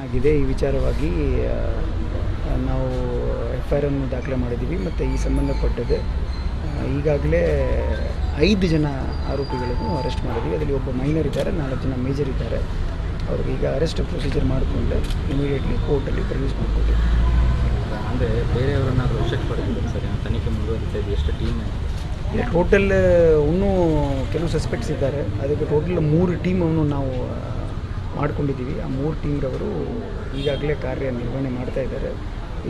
ಆಗಿದೆ. ಈ ವಿಚಾರವಾಗಿ ನಾವು FIR ಅನ್ನು ದಾಖಲೆ ಮಾಡಿದ್ದೀವಿ ಮತ್ತು ಈ ಸಂಬಂಧಪಟ್ಟದ್ದು ಈಗಾಗಲೇ 5 ಜನ ಆರೋಪಿಗಳನ್ನು ಅರೆಸ್ಟ್ ಮಾಡಿದ್ದೀವಿ. ಅದರಲ್ಲಿ ಒಬ್ಬ ಮೈನರ್ ಇದ್ದಾರೆ, 4 ಜನ ಮೇಜರ್ ಇದ್ದಾರೆ. ಅವ್ರಿಗೆ ಈಗ ಅರೆಸ್ಟ್ ಪ್ರೊಸೀಜರ್ ಮಾಡಿಕೊಂಡು ಇಮಿಡಿಯೇಟ್ಲಿ ಕೋರ್ಟಲ್ಲಿ ಪ್ರೊಡ್ಯೂಸ್ ಮಾಡಿಕೊಟ್ಟಿದ್ದೀವಿ. ಅಂದರೆ ಬೇರೆಯವರನ್ನಾದರೂ ವಶಕ್ಕೆ ಪಡೆದಿದ್ದಾರೆ ಸರ್, ತನಿಖೆ ಮುಂದುವರಿತಾ ಇದೆ. ಎಷ್ಟು ಟೀಮ್ ಇಲ್ಲ, ಟೋಟಲ್ ಇನ್ನೂ ಕೆಲವು ಸಸ್ಪೆಕ್ಟ್ಸ್ ಇದ್ದಾರೆ. ಅದಕ್ಕೆ ಟೋಟಲ್ 3 ಟೀಮನ್ನು ನಾವು ಮಾಡ್ಕೊಂಡಿದ್ದೀವಿ. ಆ 3 ಟೀಮ್ರವರು ಈಗಾಗಲೇ ಕಾರ್ಯನಿರ್ವಹಣೆ ಮಾಡ್ತಾ ಇದ್ದಾರೆ.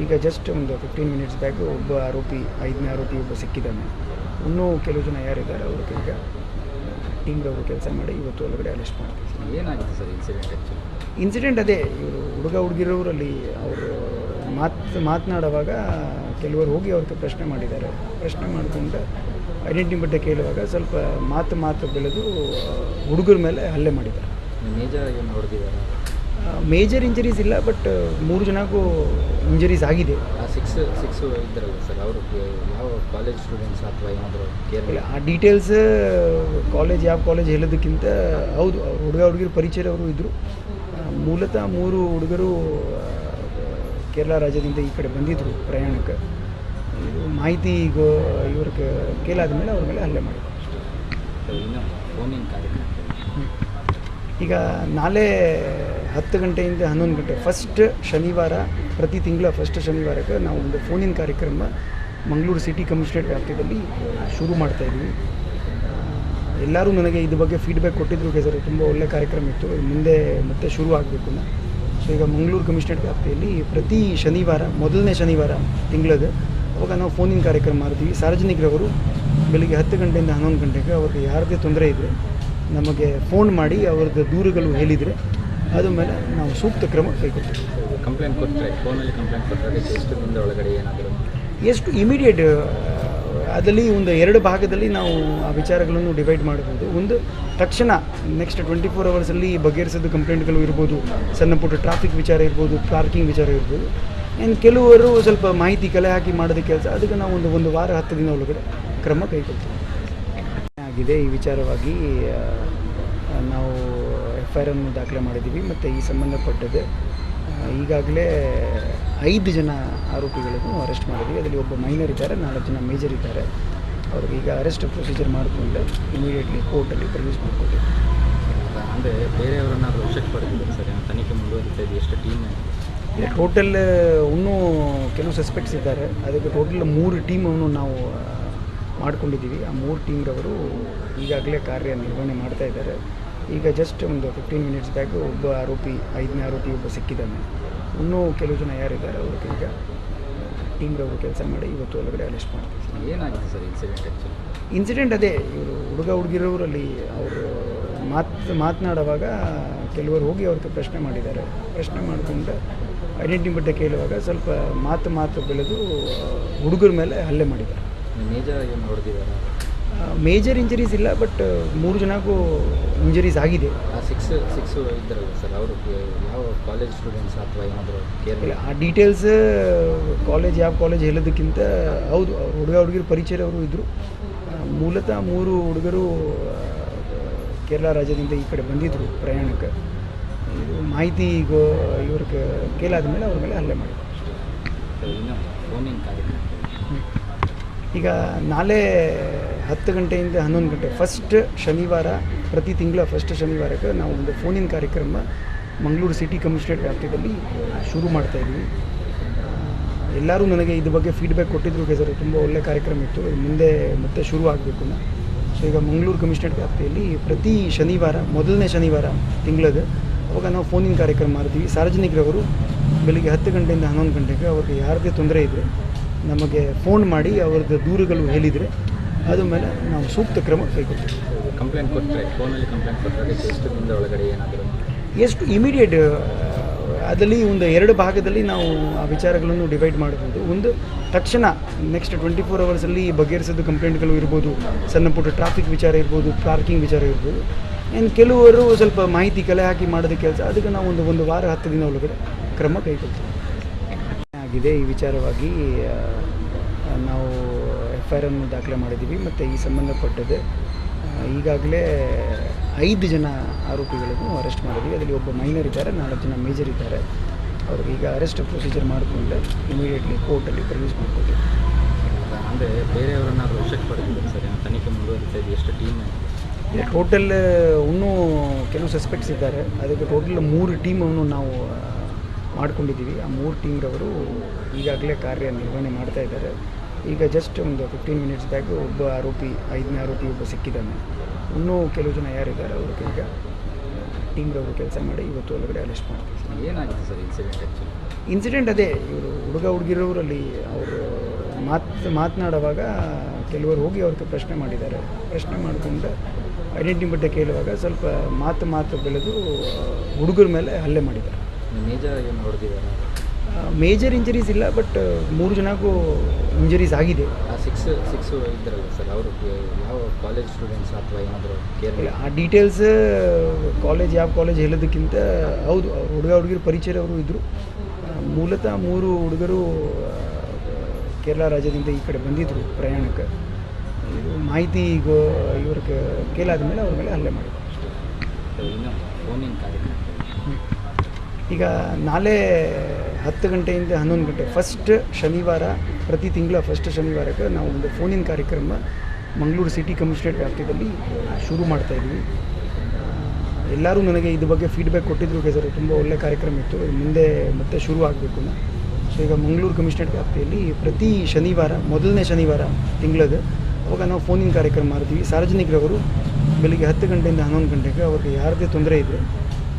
ಈಗ ಜಸ್ಟ್ ಒಂದು 15 ಮಿನಿಟ್ಸ್ ಬ್ಯಾಕ್ ಒಬ್ಬ ಆರೋಪಿ, 5ನೇ ಆರೋಪಿ ಒಬ್ಬ ಸಿಕ್ಕಿದ್ದಾನೆ. ಇನ್ನೂ ಕೆಲವು ಜನ ಯಾರಿದ್ದಾರೆ ಅವ್ರಿಗೆ ಈಗ ಟೀಮ್ರವರು ಕೆಲಸ ಮಾಡಿ ಇವತ್ತು ಒಳಗಡೆ ಅರೆಸ್ಟ್ ಮಾಡ್ತೀವಿ. ಏನಾಗಿದೆ ಸರ್ ಇನ್ಸಿಡೆಂಟ್? ಇನ್ಸಿಡೆಂಟ್ ಅದೇ, ಇವರು ಹುಡುಗರಲ್ಲಿ ಅವರು ಮಾತನಾಡುವಾಗ ಕೆಲವರು ಹೋಗಿ ಅವ್ರಿಗೆ ಪ್ರಶ್ನೆ ಮಾಡಿದ್ದಾರೆ. ಪ್ರಶ್ನೆ ಮಾಡಿಕೊಂಡು ಐಡೆಂಟಿಟಿ ಬಗ್ಗೆ ಕೇಳುವಾಗ ಸ್ವಲ್ಪ ಮಾತು ಬೆಳೆದು ಹುಡುಗರ ಮೇಲೆ ಹಲ್ಲೆ ಮಾಡಿದ್ದಾರೆ. ಮೇಜರ್ ಏನು ಹೊಡೆದಿದ್ದಾರೆ? ಮೇಜರ್ ಇಂಜರೀಸ್ ಇಲ್ಲ, ಬಟ್ 3 ಜನಕ್ಕೂ ಇಂಜರೀಸ್ ಆಗಿದೆ. ಆ ಸಿಕ್ಸ್ ಇದ್ದಾರಲ್ಲ ಸರ್, ಅವರು ಯಾವ ಕಾಲೇಜ್ ಸ್ಟೂಡೆಂಟ್ಸ್ ಅಥವಾ ಏನಾದರೂ ಇಲ್ಲ, ಆ ಡೀಟೇಲ್ಸ್ ಯಾವ ಕಾಲೇಜ್ ಹೇಳೋದಕ್ಕಿಂತ ಹೌದು, ಹುಡುಗರ ಪರಿಚಯದವರು ಇದ್ದರು. ಮೂಲತಃ 3 ಹುಡುಗರು ಕೇರಳ ರಾಜ್ಯದಿಂದ ಈ ಕಡೆ ಬಂದಿದ್ದರು ಪ್ರಯಾಣಕ್ಕೆ. ಇದು ಮಾಹಿತಿ ಇವ್ರಿಗೆ ಕೇಳಾದ ಮೇಲೆ ಅವ್ರ ಮೇಲೆ ಹಲ್ಲೆ ಮಾಡಿದ್ರು. ಇನ್ನು ಫೋನಿನ ಕಾರ್ಯಕ್ರಮ ಈಗ ನಾಳೆ 10 ಗಂಟೆಯಿಂದ 11 ಗಂಟೆ ಫಸ್ಟ್ ಶನಿವಾರ, ಪ್ರತಿ ತಿಂಗಳ ಫಸ್ಟ್ ಶನಿವಾರಕ್ಕೆ ನಾವು ಒಂದು ಫೋನಿನ ಕಾರ್ಯಕ್ರಮ ಮಂಗಳೂರು ಸಿಟಿ ಕಮಿಷನರೇಟ್ ವ್ಯಾಪ್ತಿಯಲ್ಲಿ ಶುರು ಮಾಡ್ತಾಯಿದ್ವಿ. ಎಲ್ಲರೂ ನನಗೆ ಇದ್ರ ಬಗ್ಗೆ ಫೀಡ್ಬ್ಯಾಕ್ ಕೊಟ್ಟಿದ್ರು, ಸರ್ ತುಂಬ ಒಳ್ಳೆಯ ಕಾರ್ಯಕ್ರಮ ಇತ್ತು, ಮುಂದೆ ಮತ್ತೆ ಶುರು ಆಗಬೇಕು. ಸೊ ಈಗ ಮಂಗಳೂರು ಕಮಿಷನರೇಟ್ ವ್ಯಾಪ್ತಿಯಲ್ಲಿ ಪ್ರತಿ ಶನಿವಾರ, ಮೊದಲನೇ ಶನಿವಾರ ತಿಂಗಳದು, ಅವಾಗ ನಾವು ಫೋನಿನ ಕಾರ್ಯಕ್ರಮ ಮಾಡ್ತೀವಿ. ಸಾರ್ವಜನಿಕರವರು ಬೆಳಿಗ್ಗೆ 10 ಗಂಟೆಯಿಂದ 11 ಗಂಟೆಗೆ ಅವ್ರಿಗೆ ಯಾರದೇ ತೊಂದರೆ ಇದ್ದರೆ ನಮಗೆ ಫೋನ್ ಮಾಡಿ ಅವ್ರದ್ದು ದೂರುಗಳು ಹೇಳಿದರೆ ಅದ್ರ ಮೇಲೆ ನಾವು ಸೂಕ್ತ ಕ್ರಮ ಕೈಗೊಳ್ತೀವಿ. ಕಂಪ್ಲೇಂಟ್ ಕೊಟ್ಟರೆ, ಫೋನಲ್ಲಿ ಕಂಪ್ಲೇಂಟ್ ಕೊಟ್ಟರೆ ಎಷ್ಟು ದಿನದ ಒಳಗಡೆ ಏನಾದರೂ ಎಷ್ಟು ಇಮಿಡಿಯೇಟ್ ಅದರಲ್ಲಿ ಒಂದು 2 ಭಾಗದಲ್ಲಿ ನಾವು ಆ ವಿಚಾರಗಳನ್ನು ಡಿವೈಡ್ ಮಾಡ್ಬೋದು. ಒಂದು ತಕ್ಷಣ ನೆಕ್ಸ್ಟ್ 24 ಅವರ್ಸಲ್ಲಿ ಬಗೆಹರಿಸೋದು ಕಂಪ್ಲೇಂಟ್ಗಳು ಇರ್ಬೋದು, ಸಣ್ಣ ಪುಟ್ಟ ಟ್ರಾಫಿಕ್ ವಿಚಾರ ಇರ್ಬೋದು, ಪಾರ್ಕಿಂಗ್ ವಿಚಾರ ಇರ್ಬೋದು. ಆ್ಯಂಡ್ ಕೆಲವರು ಸ್ವಲ್ಪ ಮಾಹಿತಿ ಕಲೆ ಹಾಕಿ ಮಾಡೋದು ಕೆಲಸ, ಅದಕ್ಕೆ ನಾವು ಒಂದು ವಾರ 10 ದಿನ ಒಳಗಡೆ ಕ್ರಮ ಕೈಗೊಳ್ತೀವಿ. ಆಗಿದೆ. ಈ ವಿಚಾರವಾಗಿ ನಾವು FIR ಅನ್ನು ದಾಖಲೆ ಮಾಡಿದ್ದೀವಿ ಮತ್ತು ಈ ಸಂಬಂಧಪಟ್ಟದ್ದು ಈಗಾಗಲೇ 5 ಜನ ಆರೋಪಿಗಳನ್ನು ಅರೆಸ್ಟ್ ಮಾಡಿದ್ದೀವಿ. ಅದರಲ್ಲಿ ಒಬ್ಬ ಮೈನರ್ ಇದ್ದಾರೆ, 4 ಜನ ಮೇಜರ್ ಇದ್ದಾರೆ. ಅವ್ರಿಗೆ ಈಗ ಅರೆಸ್ಟ್ ಪ್ರೊಸೀಜರ್ ಮಾಡಿಕೊಂಡು ಇಮಿಡಿಯೇಟ್ಲಿ ಕೋರ್ಟಲ್ಲಿ ಪ್ರೊಡ್ಯೂಸ್ ಮಾಡಿಕೊಟ್ಟಿದ್ದೀವಿ. ಅಂದರೆ ಬೇರೆಯವರನ್ನಾದರೂ ವಶಕ್ಕೆ ಪಡೆದಿದ್ದಾರೆ ಸರ್, ತನಿಖೆ ಮುಂದುವರಿತಾ ಇದೆ. ಎಷ್ಟು ಟೀಮ್ ಇಲ್ಲ, ಟೋಟಲ್ ಇನ್ನೂ ಕೆಲವು ಸಸ್ಪೆಕ್ಟ್ಸ್ ಇದ್ದಾರೆ. ಅದಕ್ಕೆ ಟೋಟಲ್ 3 ಟೀಮನ್ನು ನಾವು ಮಾಡ್ಕೊಂಡಿದ್ದೀವಿ. ಆ 3 ಟೀಮ್ರವರು ಈಗಾಗಲೇ ಕಾರ್ಯನಿರ್ವಹಣೆ ಮಾಡ್ತಾ ಇದ್ದಾರೆ. ಈಗ ಜಸ್ಟ್ ಒಂದು 15 ಮಿನಿಟ್ಸ್ ಬ್ಯಾಕ್ ಒಬ್ಬ ಆರೋಪಿ, 5ನೇ ಆರೋಪಿ ಒಬ್ಬ ಸಿಕ್ಕಿದ್ದಾನೆ. ಇನ್ನೂ ಕೆಲವು ಜನ ಯಾರಿದ್ದಾರೆ ಅವ್ರಿಗೆ ಈಗ ಟೀಮ್ರವರು ಕೆಲಸ ಮಾಡಿ ಇವತ್ತು ಒಳಗಡೆ ಅರೆಸ್ಟ್ ಮಾಡ್ತೀವಿ. ಏನಾಗಿದೆ ಸರ್ ಇನ್ಸಿಡೆಂಟ್? ಇನ್ಸಿಡೆಂಟ್ ಅದೇ, ಇವರು ಹುಡುಗರಲ್ಲಿ ಅವರು ಮಾತನಾಡುವಾಗ ಕೆಲವರು ಹೋಗಿ ಅವ್ರಿಗೆ ಪ್ರಶ್ನೆ ಮಾಡಿದ್ದಾರೆ. ಪ್ರಶ್ನೆ ಮಾಡಿಕೊಂಡು ಐಡೆಂಟಿಟಿ ಬಗ್ಗೆ ಕೇಳುವಾಗ ಸ್ವಲ್ಪ ಮಾತು ಬೆಳೆದು ಹುಡುಗರ ಮೇಲೆ ಹಲ್ಲೆ ಮಾಡಿದ್ದಾರೆ. ಮೇಜರ್ ಏನು ಹೊಡೆದಿದ್ದಾರೆ? ಮೇಜರ್ ಇಂಜರೀಸ್ ಇಲ್ಲ, ಬಟ್ 3 ಜನಕ್ಕೂ ಇಂಜರೀಸ್ ಆಗಿದೆ. ಆ ಸಿಕ್ಸ್ ಇದ್ದಾರಲ್ಲ ಸರ್, ಅವರು ಯಾವ ಕಾಲೇಜ್ ಸ್ಟೂಡೆಂಟ್ಸ್ ಅಥವಾ ಏನಾದರೂ ಇಲ್ಲ, ಆ ಡೀಟೇಲ್ಸ್ ಯಾವ ಕಾಲೇಜ್ ಹೇಳೋದಕ್ಕಿಂತ ಹೌದು, ಹುಡುಗರ ಪರಿಚಯದವರು ಇದ್ದರು. ಮೂಲತಃ 3 ಹುಡುಗರು ಕೇರಳ ರಾಜ್ಯದಿಂದ ಈ ಕಡೆ ಬಂದಿದ್ದರು ಪ್ರಯಾಣಕ್ಕೆ. ಇದು ಮಾಹಿತಿ ಇವ್ರಿಗೆ ಕೇಳಾದ ಮೇಲೆ ಅವ್ರ ಮೇಲೆ ಹಲ್ಲೆ ಮಾಡಿದ್ರು. ಇನ್ನು ಫೋನಿನ ಕಾರ್ಯಕ್ರಮ ಈಗ ನಾಳೆ 10 ಗಂಟೆಯಿಂದ 11 ಗಂಟೆ ಫಸ್ಟ್ ಶನಿವಾರ, ಪ್ರತಿ ತಿಂಗಳ ಫಸ್ಟ್ ಶನಿವಾರಕ್ಕೆ ನಾವು ಒಂದು ಫೋನಿನ ಕಾರ್ಯಕ್ರಮ ಮಂಗಳೂರು ಸಿಟಿ ಕಮಿಷನರೇಟ್ ವ್ಯಾಪ್ತಿಯಲ್ಲಿ ಶುರು ಮಾಡ್ತಾಯಿದ್ವಿ. ಎಲ್ಲರೂ ನನಗೆ ಇದ್ರ ಬಗ್ಗೆ ಫೀಡ್ಬ್ಯಾಕ್ ಕೊಟ್ಟಿದ್ರು, ಸರ್ ತುಂಬ ಒಳ್ಳೆಯ ಕಾರ್ಯಕ್ರಮ ಇತ್ತು, ಮುಂದೆ ಮತ್ತೆ ಶುರು ಆಗಬೇಕು. ಸೊ ಈಗ ಮಂಗಳೂರು ಕಮಿಷನರೇಟ್ ವ್ಯಾಪ್ತಿಯಲ್ಲಿ ಪ್ರತಿ ಶನಿವಾರ, ಮೊದಲನೇ ಶನಿವಾರ ತಿಂಗಳದು, ಅವಾಗ ನಾವು ಫೋನಿನ ಕಾರ್ಯಕ್ರಮ ಮಾಡ್ತೀವಿ. ಸಾರ್ವಜನಿಕರವರು ಬೆಳಿಗ್ಗೆ 10 ಗಂಟೆಯಿಂದ 11 ಗಂಟೆಗೆ ಅವ್ರಿಗೆ ಯಾರದೇ ತೊಂದರೆ ಇದ್ದರೆ ನಮಗೆ ಫೋನ್ ಮಾಡಿ ಅವ್ರದ್ದು ದೂರುಗಳು ಹೇಳಿದರೆ ಅದ್ರ ಮೇಲೆ ನಾವು ಸೂಕ್ತ ಕ್ರಮ ಕೈಗೊಳ್ತೀವಿ. ಕಂಪ್ಲೇಂಟ್ ಕೊಟ್ಟರೆ, ಫೋನಲ್ಲಿ ಕಂಪ್ಲೇಂಟ್ ಕೊಟ್ಟರೆ ಎಷ್ಟು ದಿನದ ಒಳಗಡೆ ಏನಾದರೂ ಎಷ್ಟು ಇಮಿಡಿಯೇಟ್ ಅದರಲ್ಲಿ ಒಂದು 2 ಭಾಗದಲ್ಲಿ ನಾವು ಆ ವಿಚಾರಗಳನ್ನು ಡಿವೈಡ್ ಮಾಡ್ಬೋದು. ಒಂದು ತಕ್ಷಣ ನೆಕ್ಸ್ಟ್ 24 ಅವರ್ಸಲ್ಲಿ ಬಗೆಹರಿಸೋದು ಕಂಪ್ಲೇಂಟ್ಗಳು ಇರ್ಬೋದು, ಸಣ್ಣ ಪುಟ್ಟ ಟ್ರಾಫಿಕ್ ವಿಚಾರ ಇರ್ಬೋದು, ಪಾರ್ಕಿಂಗ್ ವಿಚಾರ ಇರ್ಬೋದು. ಆ್ಯಂಡ್ ಕೆಲವರು ಸ್ವಲ್ಪ ಮಾಹಿತಿ ಕಲೆ ಹಾಕಿ ಮಾಡೋದು ಕೆಲಸ, ಅದಕ್ಕೆ ನಾವು ಒಂದು ವಾರ 10 ದಿನ ಒಳಗಡೆ ಕ್ರಮ ಕೈಗೊಳ್ತೀವಿ. ಆಗಿದೆ. ಈ ವಿಚಾರವಾಗಿ ನಾವು FIR ಅನ್ನು ದಾಖಲೆ ಮಾಡಿದ್ದೀವಿ ಮತ್ತು ಈ ಸಂಬಂಧಪಟ್ಟದ್ದು ಈಗಾಗಲೇ 5 ಜನ ಆರೋಪಿಗಳನ್ನು ಅರೆಸ್ಟ್ ಮಾಡಿದ್ವಿ. ಅದರಲ್ಲಿ ಒಬ್ಬ ಮೈನರ್ ಇದ್ದಾರೆ, 4 ಜನ ಮೇಜರ್ ಇದ್ದಾರೆ. ಅವ್ರಿಗೆ ಈಗ ಅರೆಸ್ಟ್ ಪ್ರೊಸೀಜರ್ ಮಾಡಿಕೊಂಡು ಇಮಿಡಿಯೇಟ್ಲಿ ಕೋರ್ಟಲ್ಲಿ ಪ್ರೊಡ್ಯೂಸ್ ಮಾಡಿಕೊಡ್ತೀವಿ. ಅಂದರೆ ಬೇರೆಯವರನ್ನಾದರೂ ವಶಕ್ಕೆ ಪಡೆದಿದ್ದಾರೆ ಸರ್, ತನಿಖೆ ಮುಂದುವರಿತಾ ಇದೆ. ಎಷ್ಟು ಟೀಮ್? ಟೋಟಲ್ ಇನ್ನೂ ಕೆಲವು ಸಸ್ಪೆಕ್ಟ್ಸ್ ಇದ್ದಾರೆ. ಅದಕ್ಕೆ ಟೋಟಲ್ 3 ಟೀಮನ್ನು ನಾವು ಮಾಡ್ಕೊಂಡಿದ್ದೀವಿ. ಆ 3 ಟೀಮ್ರವರು ಈಗಾಗಲೇ ಕಾರ್ಯನಿರ್ವಹಣೆ ಮಾಡ್ತಾ ಇದ್ದಾರೆ. ಈಗ ಜಸ್ಟ್ ಒಂದು 15 ಮಿನಿಟ್ಸ್ ಬ್ಯಾಕ್ ಒಬ್ಬ ಆರೋಪಿ, 5ನೇ ಆರೋಪಿ ಒಬ್ಬ ಸಿಕ್ಕಿದ್ದಾನೆ. ಇನ್ನೂ ಕೆಲವು ಜನ ಯಾರಿದ್ದಾರೆ ಅವ್ರಿಗೆ ಈಗ ಟೀಮ್ರವರು ಕೆಲಸ ಮಾಡಿ ಇವತ್ತು ಒಳಗಡೆ ಅರೆಸ್ಟ್ ಮಾಡ್ತೀವಿ. ಏನಾಗಿದೆ ಸರ್ ಇನ್ಸಿಡೆಂಟ್? ಆ್ಯಕ್ಚುಲಿ ಇನ್ಸಿಡೆಂಟ್ ಅದೇ, ಇವರು ಹುಡುಗರಲ್ಲಿ ಅವರು ಮಾತನಾಡುವಾಗ ಕೆಲವರು ಹೋಗಿ ಅವ್ರಿಗೆ ಪ್ರಶ್ನೆ ಮಾಡಿದ್ದಾರೆ. ಪ್ರಶ್ನೆ ಮಾಡಿಕೊಂಡು ಐಡೆಂಟಿಟಿ ಬಗ್ಗೆ ಕೇಳುವಾಗ ಸ್ವಲ್ಪ ಮಾತು ಬೆಳೆದು ಹುಡುಗರ ಮೇಲೆ ಹಲ್ಲೆ ಮಾಡಿದ್ದಾರೆ. ಮೇಜರ್ ಏನು ಹೊಡೆದಿದ್ದಾರೆ? ಮೇಜರ್ ಇಂಜರೀಸ್ ಇಲ್ಲ, ಬಟ್ 3 ಜನಕ್ಕೂ ಇಂಜರೀಸ್ ಆಗಿದೆ. ಆ ಸಿಕ್ಸ್ ಇದ್ದಾರಲ್ಲ ಸರ್, ಅವರು ಯಾವ ಕಾಲೇಜ್ ಸ್ಟೂಡೆಂಟ್ಸ್ ಅಥವಾ ಏನಾದರೂ ಕೇರಳ? ಆ ಡೀಟೇಲ್ಸ್ ಯಾವ ಕಾಲೇಜ್ ಹೇಳೋದಕ್ಕಿಂತ ಹೌದು, ಹುಡುಗರ ಪರಿಚಯವರು ಇದ್ದರು. ಮೂಲತಃ 3 ಹುಡುಗರು ಕೇರಳ ರಾಜ್ಯದಿಂದ ಈ ಕಡೆ ಬಂದಿದ್ದರು ಪ್ರಯಾಣಕ್ಕೆ. ಇದು ಮಾಹಿತಿ ಇವ್ರಿಗೆ ಕೇಳಾದ ಮೇಲೆ ಅವ್ರ ಮೇಲೆ ಹಲ್ಲೆ ಮಾಡಿದ್ರು. ಇನ್ನೊಂದು ಫೋನಿನ ಕಾರ್ಯಕ್ರಮ ಈಗ ನಾಳೆ 10 ಗಂಟೆಯಿಂದ 11 ಗಂಟೆ ಫಸ್ಟ್ ಶನಿವಾರ, ಪ್ರತಿ ತಿಂಗಳ ಫಸ್ಟ್ ಶನಿವಾರಕ್ಕೆ ನಾವು ಒಂದು ಫೋನಿನ ಕಾರ್ಯಕ್ರಮ ಮಂಗಳೂರು ಸಿಟಿ ಕಮಿಷನರೇಟ್ ವ್ಯಾಪ್ತಿಯಲ್ಲಿ ಶುರು ಮಾಡ್ತಾಯಿದ್ವಿ. ಎಲ್ಲರೂ ನನಗೆ ಇದ್ರ ಬಗ್ಗೆ ಫೀಡ್ಬ್ಯಾಕ್ ಕೊಟ್ಟಿದ್ರು, ಸರ್ ತುಂಬ ಒಳ್ಳೆಯ ಕಾರ್ಯಕ್ರಮ ಇತ್ತು, ಮುಂದೆ ಮತ್ತೆ ಶುರು ಆಗಬೇಕು. ಸೊ ಈಗ ಮಂಗಳೂರು ಕಮಿಷನರೇಟ್ ವ್ಯಾಪ್ತಿಯಲ್ಲಿ ಪ್ರತಿ ಶನಿವಾರ, ಮೊದಲನೇ ಶನಿವಾರ ತಿಂಗಳದು, ಅವಾಗ ನಾವು ಫೋನಿನ ಕಾರ್ಯಕ್ರಮ ಮಾಡ್ತೀವಿ. ಸಾರ್ವಜನಿಕರವರು ಬೆಳಿಗ್ಗೆ 10 ಗಂಟೆಯಿಂದ 11 ಗಂಟೆಗೆ ಅವ್ರಿಗೆ ಯಾರದೇ ತೊಂದರೆ ಇದ್ದರೆ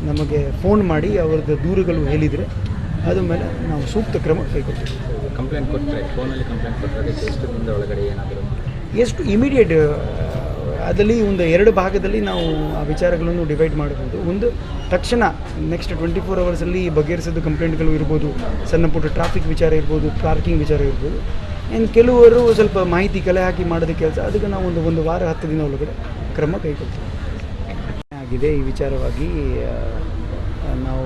ನಮಗೆ ಫೋನ್ ಮಾಡಿ ಅವ್ರದ್ದು ದೂರುಗಳು ಹೇಳಿದರೆ ಅದ್ರ ಮೇಲೆ ನಾವು ಸೂಕ್ತ ಕ್ರಮ ಕೈಗೊಳ್ತೀವಿ. ಕಂಪ್ಲೇಂಟ್ ಕೊಟ್ಟರೆ, ಫೋನಲ್ಲಿ ಕಂಪ್ಲೇಂಟ್ ಕೊಟ್ಟರೆ ಅದಕ್ಕೆ ಎಷ್ಟು ದಿನದ ಒಳಗಡೆ ಏನಾದರೂ ಎಷ್ಟು ಇಮಿಡಿಯೇಟ್ ಅದರಲ್ಲಿ ಒಂದು 2 ಭಾಗದಲ್ಲಿ ನಾವು ಆ ವಿಚಾರಗಳನ್ನು ಡಿವೈಡ್ ಮಾಡ್ಬೋದು. ಒಂದು ತಕ್ಷಣ ನೆಕ್ಸ್ಟ್ 24 ಅವರ್ಸಲ್ಲಿ ಬಗೆಹರಿಸೋದು ಕಂಪ್ಲೇಂಟ್ಗಳು ಇರ್ಬೋದು, ಸಣ್ಣ ಪುಟ್ಟ ಟ್ರಾಫಿಕ್ ವಿಚಾರ ಇರ್ಬೋದು, ಪಾರ್ಕಿಂಗ್ ವಿಚಾರ ಇರ್ಬೋದು. ಆ್ಯಂಡ್ ಕೆಲವರು ಸ್ವಲ್ಪ ಮಾಹಿತಿ ಕಲೆ ಹಾಕಿ ಮಾಡೋದು ಕೆಲಸ, ಅದಕ್ಕೆ ನಾವು ಒಂದು ವಾರ 10 ದಿನ ಒಳಗಡೆ ಕ್ರಮ ಕೈಗೊಳ್ತೀವಿ. ಆಗಿದೆ ಈ ವಿಚಾರವಾಗಿ ನಾವು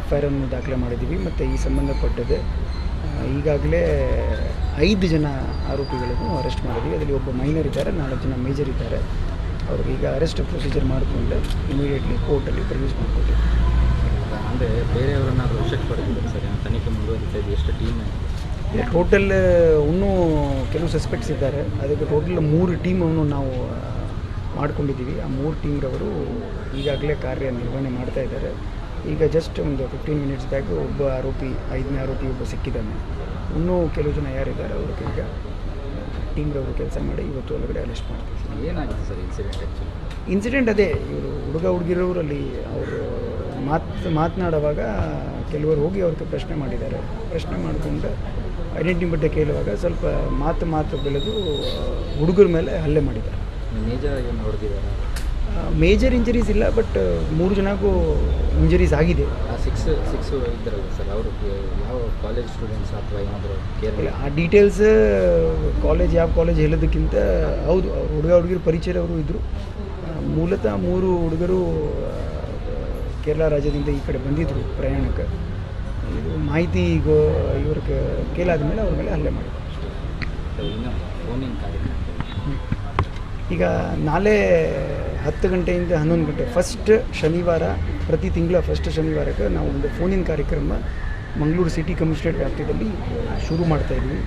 FIR ಅನ್ನು ದಾಖಲೆ ಮಾಡಿದ್ದೀವಿ. ಮತ್ತು ಈ ಸಂಬಂಧಪಟ್ಟದೆ ಈಗಾಗಲೇ 5 ಜನ ಆರೋಪಿಗಳನ್ನು ಅರೆಸ್ಟ್ ಮಾಡಿದ್ದೀವಿ. ಅದರಲ್ಲಿ ಒಬ್ಬ ಮೈನರ್ ಇದ್ದಾರೆ, 4 ಜನ ಮೇಜರ್ ಇದ್ದಾರೆ. ಅವ್ರಿಗೆ ಈಗ ಅರೆಸ್ಟ್ ಪ್ರೊಸೀಜರ್ ಮಾಡಿಕೊಂಡು ಇಮಿಡಿಯೇಟ್ಲಿ ಕೋರ್ಟಲ್ಲಿ ಪ್ರೊಡ್ಯೂಸ್ ಮಾಡಿಕೊಡ್ತೀವಿ. ಅಂದರೆ ಬೇರೆಯವರನ್ನಾದರೂ ವಶಕ್ಕೆ ಪಡೆದಿದ್ದಾರೆ ಸರ್, ತನಿಖೆ ಮುಂದುವರಿತಾ ಇದೆ. ಎಷ್ಟು ಟೀಮ್? ಟೋಟಲ್ ಇನ್ನೂ ಕೆಲವು ಸಸ್ಪೆಕ್ಟ್ಸ್ ಇದ್ದಾರೆ. ಅದಕ್ಕೆ ಟೋಟಲ್ 3 ಟೀಮನ್ನು ನಾವು ಮಾಡ್ಕೊಂಡಿದ್ದೀವಿ. ಆ 3 ಟೀಮ್ರವರು ಈಗಾಗಲೇ ಕಾರ್ಯನಿರ್ವಹಣೆ ಮಾಡ್ತಾ ಇದ್ದಾರೆ. ಈಗ ಜಸ್ಟ್ ಒಂದು 15 ಮಿನಿಟ್ಸ್ ಬ್ಯಾಕ್ ಒಬ್ಬ ಆರೋಪಿ, 5ನೇ ಆರೋಪಿ ಒಬ್ಬ ಸಿಕ್ಕಿದ್ದಾನೆ. ಇನ್ನೂ ಕೆಲವು ಜನ ಯಾರಿದ್ದಾರೆ ಅವ್ರಿಗೆ ಈಗ ಟೀಮ್ರವರು ಕೆಲಸ ಮಾಡಿ ಇವತ್ತು ಒಳಗಡೆ ಅರೆಸ್ಟ್ ಮಾಡ್ತೀವಿ. ಏನಾಗಿದೆ ಸರ್ ಇನ್ಸಿಡೆಂಟ್? ಆ್ಯಕ್ಚುಲಿ ಇನ್ಸಿಡೆಂಟ್ ಅದೇ, ಇವರು ಹುಡುಗರಲ್ಲಿ ಅವರು ಮಾತನಾಡುವಾಗ ಕೆಲವರು ಹೋಗಿ ಅವ್ರಿಗೆ ಪ್ರಶ್ನೆ ಮಾಡಿದ್ದಾರೆ. ಪ್ರಶ್ನೆ ಮಾಡಿಕೊಂಡು ಐಡೆಂಟಿಟಿ ಬಗ್ಗೆ ಕೇಳುವಾಗ ಸ್ವಲ್ಪ ಮಾತು ಬೆಳೆದು ಹುಡುಗರ ಮೇಲೆ ಹಲ್ಲೆ ಮಾಡಿದ್ದಾರೆ. ಮೇಜರ್ ಏನು ಹೊಡೆದಿದ್ದಾರೆ? ಮೇಜರ್ ಇಂಜರೀಸ್ ಇಲ್ಲ, ಬಟ್ 3 ಜನಕ್ಕೂ ಇಂಜರೀಸ್ ಆಗಿದೆ. ಆ ಸಿಕ್ಸ್ ಇದ್ದಾರಲ್ಲ ಸರ್, ಅವರು ಯಾವ ಕಾಲೇಜ್ ಸ್ಟೂಡೆಂಟ್ಸ್ ಅಥವಾ ಏನಾದರೂ ಕೇರಳ? ಆ ಡೀಟೇಲ್ಸ್ ಯಾವ ಕಾಲೇಜ್ ಹೇಳೋದಕ್ಕಿಂತ ಹೌದು, ಹುಡುಗರ ಪರಿಚಯವರು ಇದ್ದರು. ಮೂಲತಃ 3 ಹುಡುಗರು ಕೇರಳ ರಾಜ್ಯದಿಂದ ಈ ಕಡೆ ಬಂದಿದ್ದರು ಪ್ರಯಾಣಕ್ಕೆ. ಇದು ಮಾಹಿತಿ ಇವ್ರಿಗೆ ಕೇಳಾದ ಮೇಲೆ ಅವ್ರ ಮೇಲೆ ಹಲ್ಲೆ ಮಾಡಿದ್ರು. ಇನ್ನೊಂದು ಫೋನಿನ ಕಾರ್ಯಕ್ರಮ ಈಗ ನಾಳೆ 10 ಗಂಟೆಯಿಂದ 11 ಗಂಟೆ ಫಸ್ಟ್ ಶನಿವಾರ, ಪ್ರತಿ ತಿಂಗಳ ಫಸ್ಟ್ ಶನಿವಾರಕ್ಕೆ ನಾವು ಒಂದು ಫೋನಿನ ಕಾರ್ಯಕ್ರಮ ಮಂಗಳೂರು ಸಿಟಿ ಕಮಿಷನರೇಟ್ ವ್ಯಾಪ್ತಿಯಲ್ಲಿ ಶುರು ಮಾಡ್ತಾಯಿದ್ವಿ.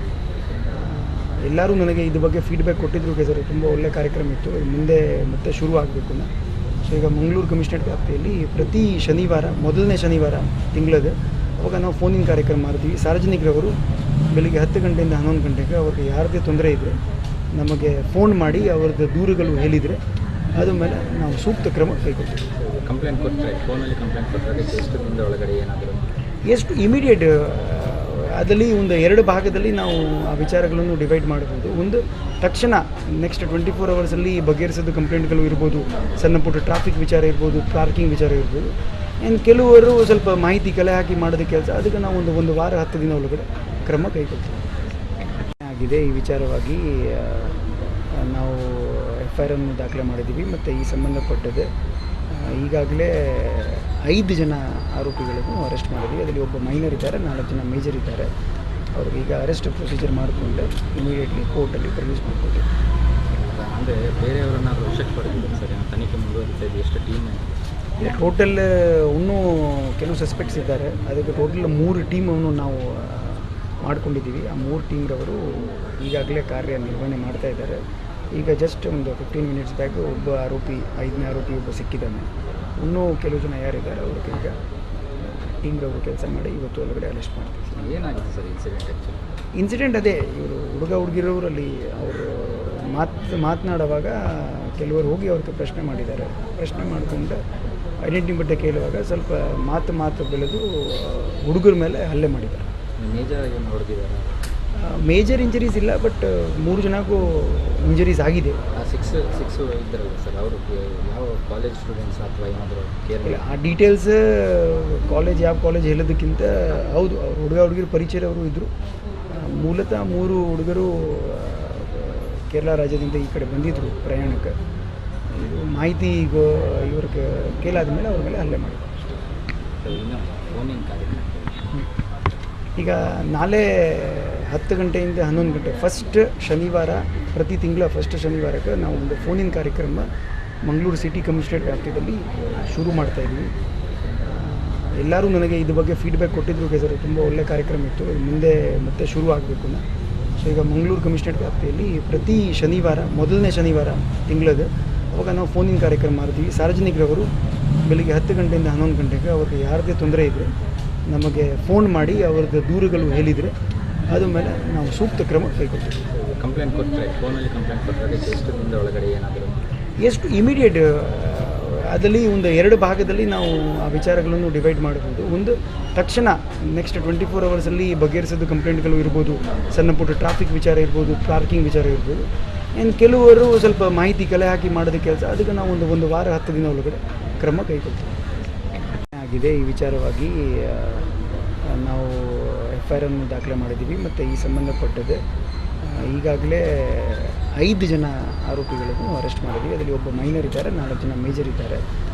ಎಲ್ಲರೂ ನನಗೆ ಇದ್ರ ಬಗ್ಗೆ ಫೀಡ್ಬ್ಯಾಕ್ ಕೊಟ್ಟಿದ್ರು, ಸರ್ ತುಂಬ ಒಳ್ಳೆಯ ಕಾರ್ಯಕ್ರಮ ಇತ್ತು, ಮುಂದೆ ಮತ್ತೆ ಶುರು ಆಗಬೇಕು. ಸೊ ಈಗ ಮಂಗಳೂರು ಕಮಿಷನರೇಟ್ ವ್ಯಾಪ್ತಿಯಲ್ಲಿ ಪ್ರತಿ ಶನಿವಾರ, ಮೊದಲನೇ ಶನಿವಾರ ತಿಂಗಳದು, ಅವಾಗ ನಾವು ಫೋನಿನ ಕಾರ್ಯಕ್ರಮ ಮಾಡ್ತೀವಿ. ಸಾರ್ವಜನಿಕರವರು ಬೆಳಿಗ್ಗೆ 10 ಗಂಟೆಯಿಂದ 11 ಗಂಟೆಗೆ ಅವ್ರಿಗೆ ಯಾರದೇ ತೊಂದರೆ ಇದ್ದರೆ ನಮಗೆ ಫೋನ್ ಮಾಡಿ ಅವ್ರದ್ದು ದೂರುಗಳು ಹೇಳಿದರೆ ಅದ್ರ ಮೇಲೆ ನಾವು ಸೂಕ್ತ ಕ್ರಮ ಕೈಗೊಳ್ತೀವಿ. ಕಂಪ್ಲೇಂಟ್ ಕೊಟ್ಟರೆ, ಫೋನಲ್ಲಿ ಕಂಪ್ಲೇಂಟ್ ಕೊಟ್ಟರೆ ಅದಕ್ಕೆ ಎಷ್ಟು ದಿನದ ಒಳಗಡೆ ಏನಾದರೂ ಎಷ್ಟು ಇಮಿಡಿಯೇಟ್ ಅದರಲ್ಲಿ ಒಂದು 2 ಭಾಗದಲ್ಲಿ ನಾವು ಆ ವಿಚಾರಗಳನ್ನು ಡಿವೈಡ್ ಮಾಡ್ಬೋದು. ಒಂದು ತಕ್ಷಣ ನೆಕ್ಸ್ಟ್ 24 ಅವರ್ಸಲ್ಲಿ ಬಗೆಹರಿಸೋದು ಕಂಪ್ಲೇಂಟ್ಗಳು ಇರ್ಬೋದು, ಸಣ್ಣ ಪುಟ್ಟ ಟ್ರಾಫಿಕ್ ವಿಚಾರ ಇರ್ಬೋದು, ಪಾರ್ಕಿಂಗ್ ವಿಚಾರ ಇರ್ಬೋದು. ಆ್ಯಂಡ್ ಕೆಲವರು ಸ್ವಲ್ಪ ಮಾಹಿತಿ ಕಲೆ ಹಾಕಿ ಮಾಡೋದು ಕೆಲಸ, ಅದಕ್ಕೆ ನಾವು ಒಂದು ವಾರ 10 ದಿನ ಒಳಗಡೆ ಕ್ರಮ ಕೈಗೊಳ್ತೀವಿ. ಆಗಿದೆ ಈ ವಿಚಾರವಾಗಿ ನಾವು FIR ಅನ್ನು ದಾಖಲೆ ಮಾಡಿದ್ದೀವಿ. ಮತ್ತು ಈ ಸಂಬಂಧಪಟ್ಟದೆ ಈಗಾಗಲೇ 5 ಜನ ಆರೋಪಿಗಳನ್ನು ಅರೆಸ್ಟ್ ಮಾಡಿದ್ದೀವಿ. ಅದರಲ್ಲಿ ಒಬ್ಬ ಮೈನರ್ ಇದ್ದಾರೆ, 4 ಜನ ಮೇಜರ್ ಇದ್ದಾರೆ. ಅವ್ರಿಗೆ ಈಗ ಅರೆಸ್ಟ್ ಪ್ರೊಸೀಜರ್ ಮಾಡಿಕೊಂಡು ಇಮಿಡಿಯೇಟ್ಲಿ ಕೋರ್ಟಲ್ಲಿ ಪ್ರೊಡ್ಯೂಸ್ ಮಾಡಿಕೊಡ್ತೀವಿ. ಅಂದರೆ ಬೇರೆಯವರನ್ನಾದರೂ ವಶಕ್ಕೆ ಪಡೆದಿದ್ದಾರೆ ಸರ್, ತನಿಖೆ ಮುಂದುವರಿತಾ ಇದೆ. ಎಷ್ಟು ಟೀಮ್? ಟೋಟಲ್ ಇನ್ನೂ ಕೆಲವು ಸಸ್ಪೆಕ್ಟ್ಸ್ ಇದ್ದಾರೆ. ಅದಕ್ಕೆ ಟೋಟಲ್ 3 ಟೀಮನ್ನು ನಾವು ಮಾಡ್ಕೊಂಡಿದ್ದೀವಿ. ಆ 3 ಟೀಮ್ರವರು ಈಗಾಗಲೇ ಕಾರ್ಯನಿರ್ವಹಣೆ ಮಾಡ್ತಾ ಇದ್ದಾರೆ. ಈಗ ಜಸ್ಟ್ ಒಂದು 15 ಮಿನಿಟ್ಸ್ ಬ್ಯಾಕ್ ಒಬ್ಬ ಆರೋಪಿ, 5ನೇ ಆರೋಪಿ ಒಬ್ಬ ಸಿಕ್ಕಿದ್ದಾನೆ. ಇನ್ನೂ ಕೆಲವು ಜನ ಯಾರಿದ್ದಾರೆ ಅವ್ರಿಗೆ ಈಗ ಟೀಮ್ರವರು ಕೆಲಸ ಮಾಡಿ ಇವತ್ತು ಒಳಗಡೆ ಅರೆಸ್ಟ್ ಮಾಡ್ತೀವಿ. ಏನಾಗಿದೆ ಸರ್ ಇನ್ಸಿಡೆಂಟ್ ಆ್ಯಕ್ಚುಲಿ? ಇನ್ಸಿಡೆಂಟ್ ಅದೇ, ಇವರು ಹುಡುಗಿರೋರಲ್ಲಿ ಅವರು ಮಾತನಾಡುವಾಗ ಕೆಲವರು ಹೋಗಿ ಅವ್ರಿಗೆ ಪ್ರಶ್ನೆ ಮಾಡಿದ್ದಾರೆ. ಪ್ರಶ್ನೆ ಮಾಡಿಕೊಂಡು ಐಡೆಂಟಿಟಿ ಬಗ್ಗೆ ಕೇಳುವಾಗ ಸ್ವಲ್ಪ ಮಾತು ಬೆಳೆದು ಹುಡುಗರ ಮೇಲೆ ಹಲ್ಲೆ ಮಾಡಿದ್ದಾರೆ. ಮೇಜರ್ ಏನು ಹೊಡೆದಿದ್ದಾರೆ? ಮೇಜರ್ ಇಂಜರೀಸ್ ಇಲ್ಲ, ಬಟ್ 3 ಜನಕ್ಕೂ ಇಂಜರೀಸ್ ಆಗಿದೆ. ಆ ಸಿಕ್ಸ್ ಇದ್ದಾರಲ್ಲ ಸರ್, ಅವರು ಯಾವ ಕಾಲೇಜ್ ಸ್ಟೂಡೆಂಟ್ಸ್ ಅಥವಾ ಏನಾದರೂ ಕೇರಳ? ಆ ಡೀಟೇಲ್ಸ್ ಯಾವ ಕಾಲೇಜ್ ಹೇಳೋದಕ್ಕಿಂತ ಹೌದು, ಅವ್ರು ಹುಡುಗಿರು ಪರಿಚಯದವರು ಇದ್ದರು. ಮೂಲತಃ 3 ಹುಡುಗರು ಕೇರಳ ರಾಜ್ಯದಿಂದ ಈ ಕಡೆ ಬಂದಿದ್ದರು ಪ್ರಯಾಣಕ್ಕೆ. ಇದು ಮಾಹಿತಿ ಇವ್ರಿಗೆ ಕೇಳಾದ ಮೇಲೆ ಅವ್ರ ಮೇಲೆ ಹಲ್ಲೆ ಮಾಡಿದ್ರು. ಇನ್ನು ಫೋನಿನ ಕಾರ್ಯಕ್ರಮ ಈಗ ನಾಳೆ 10 ಗಂಟೆಯಿಂದ 11 ಗಂಟೆ ಫಸ್ಟ್ ಶನಿವಾರ, ಪ್ರತಿ ತಿಂಗಳ ಫಸ್ಟ್ ಶನಿವಾರಕ್ಕೆ ನಾವು ಒಂದು ಫೋನಿನ ಕಾರ್ಯಕ್ರಮ ಮಂಗಳೂರು ಸಿಟಿ ಕಮಿಷನರೇಟ್ ವ್ಯಾಪ್ತಿಯಲ್ಲಿ ಶುರು ಮಾಡ್ತಾಯಿದ್ವಿ. ಎಲ್ಲರೂ ನನಗೆ ಇದ್ರ ಬಗ್ಗೆ ಫೀಡ್ಬ್ಯಾಕ್ ಕೊಟ್ಟಿದ್ರು, ಸರ್ ತುಂಬ ಒಳ್ಳೆಯ ಕಾರ್ಯಕ್ರಮ ಇತ್ತು, ಮುಂದೆ ಮತ್ತೆ ಶುರು ಆಗಬೇಕು. ಸೊ ಈಗ ಮಂಗಳೂರು ಕಮಿಷನರೇಟ್ ವ್ಯಾಪ್ತಿಯಲ್ಲಿ ಪ್ರತಿ ಶನಿವಾರ, ಮೊದಲನೇ ಶನಿವಾರ ತಿಂಗಳದು, ಅವಾಗ ನಾವು ಫೋನಿನ ಕಾರ್ಯಕ್ರಮ ಮಾಡ್ತೀವಿ. ಸಾರ್ವಜನಿಕರವರು ಬೆಳಿಗ್ಗೆ 10 ಗಂಟೆಯಿಂದ 11 ಗಂಟೆಗೆ ಅವ್ರಿಗೆ ಯಾರದೇ ತೊಂದರೆ ಇದ್ದರೆ ನಮಗೆ ಫೋನ್ ಮಾಡಿ ಅವ್ರದ್ದು ದೂರುಗಳು ಹೇಳಿದರೆ ಅದ್ರ ಮೇಲೆ ನಾವು ಸೂಕ್ತ ಕ್ರಮ ಕೈಗೊಳ್ತೀವಿ. ಕಂಪ್ಲೇಂಟ್ ಕೊಟ್ಟರೆ, ಫೋನಲ್ಲಿ ಕಂಪ್ಲೇಂಟ್ ಕೊಟ್ಟರೆ ಅದಕ್ಕೆ ಎಷ್ಟು ದಿನದ ಒಳಗಡೆ ಏನಾದರೂ ಎಷ್ಟು ಇಮಿಡಿಯೇಟ್ ಅದರಲ್ಲಿ ಒಂದು 2 ಭಾಗದಲ್ಲಿ ನಾವು ಆ ವಿಚಾರಗಳನ್ನು ಡಿವೈಡ್ ಮಾಡ್ಬೋದು. ಒಂದು ತಕ್ಷಣ ನೆಕ್ಸ್ಟ್ 24 ಅವರ್ಸಲ್ಲಿ ಬಗೆಹರಿಸೋದು ಕಂಪ್ಲೇಂಟ್ಗಳು ಇರ್ಬೋದು, ಸಣ್ಣ ಪುಟ್ಟ ಟ್ರಾಫಿಕ್ ವಿಚಾರ ಇರ್ಬೋದು, ಪಾರ್ಕಿಂಗ್ ವಿಚಾರ ಇರ್ಬೋದು. ಇನ್ನು ಕೆಲವರು ಸ್ವಲ್ಪ ಮಾಹಿತಿ ಕಲೆ ಹಾಕಿ ಮಾಡೋದು ಕೆಲಸ, ಅದಕ್ಕೆ ನಾವು ಒಂದು ವಾರ 10 ದಿನ ಒಳಗಡೆ ಕ್ರಮ ಕೈಗೊಳ್ತೀವಿ. ಆಗಿದೆ ಈ ವಿಚಾರವಾಗಿ ನಾವು FIR ಅನ್ನು ದಾಖಲೆ ಮಾಡಿದ್ದೀವಿ. ಮತ್ತು ಈ ಸಂಬಂಧಪಟ್ಟದ್ದು ಈಗಾಗಲೇ 5 ಜನ ಆರೋಪಿಗಳನ್ನು ಅರೆಸ್ಟ್ ಮಾಡಿದ್ದೀವಿ. ಅದರಲ್ಲಿ ಒಬ್ಬ ಮೈನರ್ ಇದ್ದಾರೆ, 4 ಜನ ಮೇಜರ್ ಇದ್ದಾರೆ.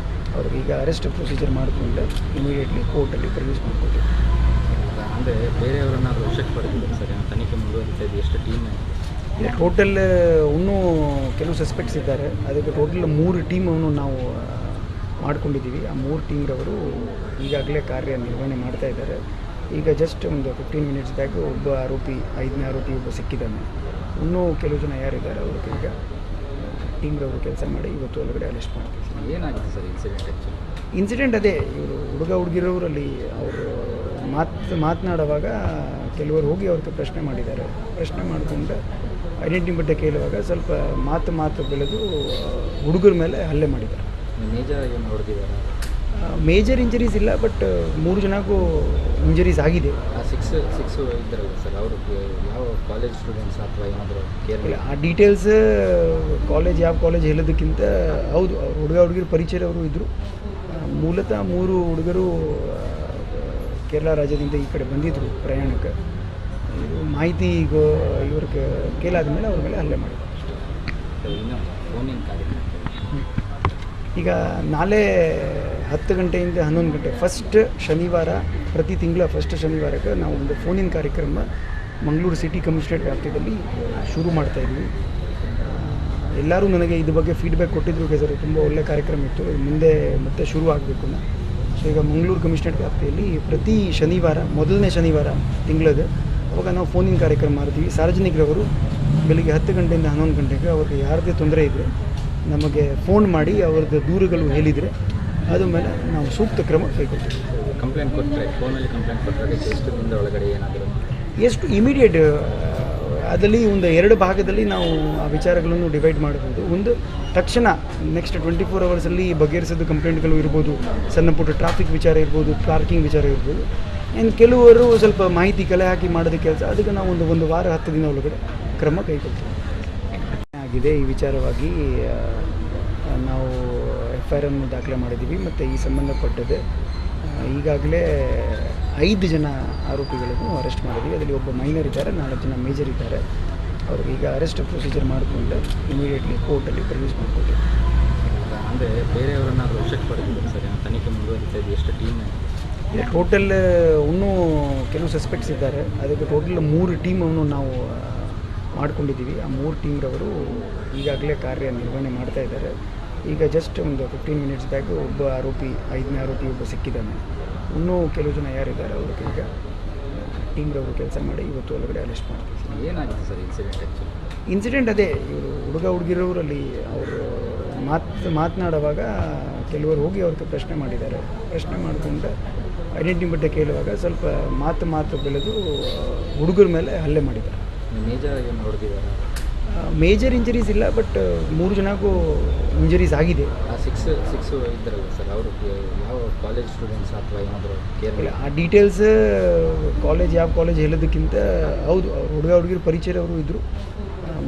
ಅವ್ರಿಗೆ ಈಗ ಅರೆಸ್ಟ್ ಪ್ರೊಸೀಜರ್ ಮಾಡಿಕೊಂಡು ಇಮಿಡಿಯೇಟ್ಲಿ ಕೋರ್ಟಲ್ಲಿ ಪ್ರೊಡ್ಯೂಸ್ ಮಾಡ್ಕೊತೀವಿ. ಅಂದರೆ ಬೇರೆಯವರನ್ನಾದರೂ ವಶಕ್ಕೆ ಪಡೆದಿದ್ದಾರೆ ಸರ್, ತನಿಖೆ ಮುಂದುವರಿತಾ ಇದೆ. ಎಷ್ಟು ಟೀಮ್? ಟೋಟಲ್ ಇನ್ನೂ ಕೆಲವು ಸಸ್ಪೆಕ್ಟ್ಸ್ ಇದ್ದಾರೆ. ಅದಕ್ಕೆ ಟೋಟಲ್ 3 ಟೀಮನ್ನು ನಾವು ಮಾಡ್ಕೊಂಡಿದ್ದೀವಿ. ಆ 3 ಟೀಮ್ರವರು ಈಗಾಗಲೇ ಕಾರ್ಯನಿರ್ವಹಣೆ ಮಾಡ್ತಾ ಇದ್ದಾರೆ. ಈಗ ಜಸ್ಟ್ ಒಂದು 15 ಮಿನಿಟ್ಸ್ ಬ್ಯಾಕ್ ಒಬ್ಬ ಆರೋಪಿ, 5ನೇ ಆರೋಪಿ ಒಬ್ಬ ಸಿಕ್ಕಿದ್ದಾನೆ. ಇನ್ನೂ ಕೆಲವು ಜನ ಯಾರಿದ್ದಾರೆ ಅವ್ರಿಗೆ ಈಗ ಟೀಮ್ರವರು ಕೆಲಸ ಮಾಡಿ ಇವತ್ತು ಒಳಗಡೆ ಅರೆಸ್ಟ್ ಮಾಡ್ತೀವಿ. ಏನಾಗಿದೆ ಸರ್ ಇನ್ಸಿಡೆಂಟ್ ಆ್ಯಕ್ಚುಲಿ? ಇನ್ಸಿಡೆಂಟ್ ಅದೇ, ಇವರು ಹುಡುಗಿರೋರಲ್ಲಿ ಅವರು ಮಾತನಾಡುವಾಗ ಕೆಲವರು ಹೋಗಿ ಅವ್ರಿಗೆ ಪ್ರಶ್ನೆ ಮಾಡಿದ್ದಾರೆ. ಪ್ರಶ್ನೆ ಮಾಡಿಕೊಂಡು ಐಡೆಂಟಿಟಿ ಬಗ್ಗೆ ಕೇಳುವಾಗ ಸ್ವಲ್ಪ ಮಾತು ಬೆಳೆದು ಹುಡುಗರ ಮೇಲೆ ಹಲ್ಲೆ ಮಾಡಿದ್ದಾರೆ. ಮೇಜರ್ ಏನು ಹೊಡೆದಿದ್ದಾರೆ? ಮೇಜರ್ ಇಂಜರೀಸ್ ಇಲ್ಲ, ಬಟ್ 3 ಜನಕ್ಕೂ ಇಂಜರೀಸ್ ಆಗಿದೆ. ಆ ಸಿಕ್ಸ್ ಇದ್ದಾರಲ್ಲ ಸರ್, ಅವರು ಯಾವ ಕಾಲೇಜ್ ಸ್ಟೂಡೆಂಟ್ಸ್ ಅಥವಾ ಏನಾದರೂ ಕೇರಳ? ಆ ಡೀಟೇಲ್ಸ್ ಯಾವ ಕಾಲೇಜ್ ಹೇಳೋದಕ್ಕಿಂತ ಹೌದು, ಅವ್ರು ಹುಡುಗಿರು ಪರಿಚಯದವರು ಇದ್ದರು. ಮೂಲತಃ 3 ಹುಡುಗರು ಕೇರಳ ರಾಜ್ಯದಿಂದ ಈ ಕಡೆ ಬಂದಿದ್ದರು ಪ್ರಯಾಣಕ್ಕೆ. ಇದು ಮಾಹಿತಿ ಇವ್ರಿಗೆ ಕೇಳಾದ ಮೇಲೆ ಅವ್ರ ಮೇಲೆ ಹಲ್ಲೆ ಮಾಡಿದ್ರು. ಇನ್ನು ಫೋನಿನ ಕಾರ್ಯಕ್ರಮ ಈಗ ನಾಳೆ 10 ಗಂಟೆಯಿಂದ 11 ಗಂಟೆ ಫಸ್ಟ್ ಶನಿವಾರ, ಪ್ರತಿ ತಿಂಗಳ ಫಸ್ಟ್ ಶನಿವಾರಕ್ಕೆ ನಾವು ಒಂದು ಫೋನಿನ ಕಾರ್ಯಕ್ರಮ ಮಂಗಳೂರು ಸಿಟಿ ಕಮಿಷನರೇಟ್ ವ್ಯಾಪ್ತಿಯಲ್ಲಿ ಶುರು ಮಾಡ್ತಾಯಿದ್ವಿ. ಎಲ್ಲರೂ ನನಗೆ ಇದ್ರ ಬಗ್ಗೆ ಫೀಡ್ಬ್ಯಾಕ್ ಕೊಟ್ಟಿದ್ರು, ಸರ್ ತುಂಬ ಒಳ್ಳೆಯ ಕಾರ್ಯಕ್ರಮ ಇತ್ತು, ಮುಂದೆ ಮತ್ತೆ ಶುರು ಆಗಬೇಕು. ಸೊ ಈಗ ಮಂಗಳೂರು ಕಮಿಷನರೇಟ್ ವ್ಯಾಪ್ತಿಯಲ್ಲಿ ಪ್ರತಿ ಶನಿವಾರ, ಮೊದಲನೇ ಶನಿವಾರ ತಿಂಗಳದು, ಅವಾಗ ನಾವು ಫೋನಿನ ಕಾರ್ಯಕ್ರಮ ಮಾಡ್ತೀವಿ. ಸಾರ್ವಜನಿಕರವರು ಬೆಳಿಗ್ಗೆ 10 ಗಂಟೆಯಿಂದ 11 ಗಂಟೆಗೆ ಅವ್ರಿಗೆ ಯಾರದೇ ತೊಂದರೆ ಇದ್ದರೆ ನಮಗೆ ಫೋನ್ ಮಾಡಿ ಅವ್ರದ್ದು ದೂರುಗಳು ಹೇಳಿದರೆ ಅದ್ರ ಮೇಲೆ ನಾವು ಸೂಕ್ತ ಕ್ರಮ ಕೈಗೊಳ್ತೀವಿ. ಕಂಪ್ಲೇಂಟ್ ಕೊಟ್ಟರೆ, ಫೋನಲ್ಲಿ ಕಂಪ್ಲೇಂಟ್ ಕೊಟ್ಟರೆ ಅದಕ್ಕೆ ಎಷ್ಟು ದಿನದ ಒಳಗಡೆ ಏನಾದರೂ ಎಷ್ಟು ಇಮಿಡಿಯೇಟ್ ಅದರಲ್ಲಿ ಒಂದು 2 ಭಾಗದಲ್ಲಿ ನಾವು ಆ ವಿಚಾರಗಳನ್ನು ಡಿವೈಡ್ ಮಾಡ್ಬೋದು. ಒಂದು ತಕ್ಷಣ ನೆಕ್ಸ್ಟ್ 24 ಅವರ್ಸಲ್ಲಿ ಬಗೆಹರಿಸೋದು ಕಂಪ್ಲೇಂಟ್ಗಳು ಇರ್ಬೋದು, ಸಣ್ಣ ಪುಟ್ಟ ಟ್ರಾಫಿಕ್ ವಿಚಾರ ಇರ್ಬೋದು, ಪಾರ್ಕಿಂಗ್ ವಿಚಾರ ಇರ್ಬೋದು. ಇನ್ನು ಕೆಲವರು ಸ್ವಲ್ಪ ಮಾಹಿತಿ ಕಲೆ ಹಾಕಿ ಮಾಡೋದು ಕೆಲಸ, ಅದಕ್ಕೆ ನಾವು ಒಂದು ವಾರ 10 ದಿನ ಒಳಗಡೆ ಕ್ರಮ ಕೈಗೊಳ್ತೀವಿ. ಆಗಿದೆ ಈ ವಿಚಾರವಾಗಿ ನಾವು FIR ಅನ್ನು ದಾಖಲೆ ಮಾಡಿದ್ದೀವಿ. ಮತ್ತು ಈ ಸಂಬಂಧಪಟ್ಟದ್ದು ಈಗಾಗಲೇ 5 ಜನ ಆರೋಪಿಗಳನ್ನು ಅರೆಸ್ಟ್ ಮಾಡಿದ್ದೀವಿ. ಅದರಲ್ಲಿ ಒಬ್ಬ ಮೈನರ್ ಇದ್ದಾರೆ, 4 ಜನ ಮೇಜರ್ ಇದ್ದಾರೆ. ಅವ್ರಿಗೆ ಈಗ ಅರೆಸ್ಟ್ ಪ್ರೊಸೀಜರ್ ಮಾಡಿಕೊಂಡು ಇಮಿಡಿಯೇಟ್ಲಿ ಕೋರ್ಟಲ್ಲಿ ಪ್ರೊಡ್ಯೂಸ್ ಮಾಡ್ಕೊತೀವಿ. ಅಂದರೆ ಬೇರೆಯವರನ್ನಾದರೂ ವಶಕ್ಕೆ ಪಡೆದಿದ್ದಾರೆ ಸರ್, ತನಿಖೆ ಮುಂದುವರಿತಾ ಇದೆ. ಎಷ್ಟು ಟೀಮ್? ಟೋಟಲ್ ಇನ್ನೂ ಕೆಲವು ಸಸ್ಪೆಕ್ಟ್ಸ್ ಇದ್ದಾರೆ. ಅದಕ್ಕೆ ಟೋಟಲ್ 3 ಟೀಮನ್ನು ನಾವು ಮಾಡ್ಕೊಂಡಿದ್ದೀವಿ. ಆ 3 ಟೀಮ್ರವರು ಈಗಾಗಲೇ ಕಾರ್ಯನಿರ್ವಹಣೆ ಮಾಡ್ತಾ ಇದ್ದಾರೆ. ಈಗ ಜಸ್ಟ್ ಒಂದು 15 ಮಿನಿಟ್ಸ್ ಬ್ಯಾಕ್ ಒಬ್ಬ ಆರೋಪಿ 5ನೇ ಆರೋಪಿ ಒಬ್ಬ ಸಿಕ್ಕಿದ್ದಾನೆ. ಇನ್ನೂ ಕೆಲವು ಜನ ಯಾರಿದ್ದಾರೆ ಅವ್ರಿಗೆ ಈಗ ಟೀಮ್ರವರು ಕೆಲಸ ಮಾಡಿ ಇವತ್ತು ಒಳಗಡೆ ಅರೆಸ್ಟ್ ಮಾಡ್ತೀವಿ. ಏನಾಗಿದೆ ಸರ್ ಇನ್ಸಿಡೆಂಟ್ ಆ್ಯಕ್ಚುಲಿ? ಇನ್ಸಿಡೆಂಟ್ ಅದೇ, ಇವರು ಹುಡುಗರಲ್ಲಿ ಅವರು ಮಾತನಾಡುವಾಗ ಕೆಲವರು ಹೋಗಿ ಅವ್ರಿಗೆ ಪ್ರಶ್ನೆ ಮಾಡಿದ್ದಾರೆ. ಪ್ರಶ್ನೆ ಮಾಡಿಕೊಂಡು ಐಡೆಂಟಿಟಿ ಬಗ್ಗೆ ಕೇಳುವಾಗ ಸ್ವಲ್ಪ ಮಾತು ಬೆಳೆದು ಹುಡುಗರ ಮೇಲೆ ಹಲ್ಲೆ ಮಾಡಿದ್ದಾರೆ. ಮೇಜರ್ ಏನು ಹೊಡೆದಿದ್ದಾರೆ? ಮೇಜರ್ ಇಂಜರೀಸ್ ಇಲ್ಲ, ಬಟ್ 3 ಜನಕ್ಕೂ ಇಂಜರೀಸ್ ಆಗಿದೆ. ಆ ಸಿಕ್ಸ್ ಇದ್ದಾರಲ್ಲ ಸರ್, ಅವರು ಯಾವ ಕಾಲೇಜ್ ಸ್ಟೂಡೆಂಟ್ಸ್ ಅಥವಾ ಏನಾದರೂ ಇಲ್ಲ, ಆ ಡೀಟೇಲ್ಸ್ ಯಾವ ಕಾಲೇಜ್ ಹೇಳೋದಕ್ಕಿಂತ ಹೌದು, ಹುಡುಗರು ಪರಿಚಯದವರು ಇದ್ದರು.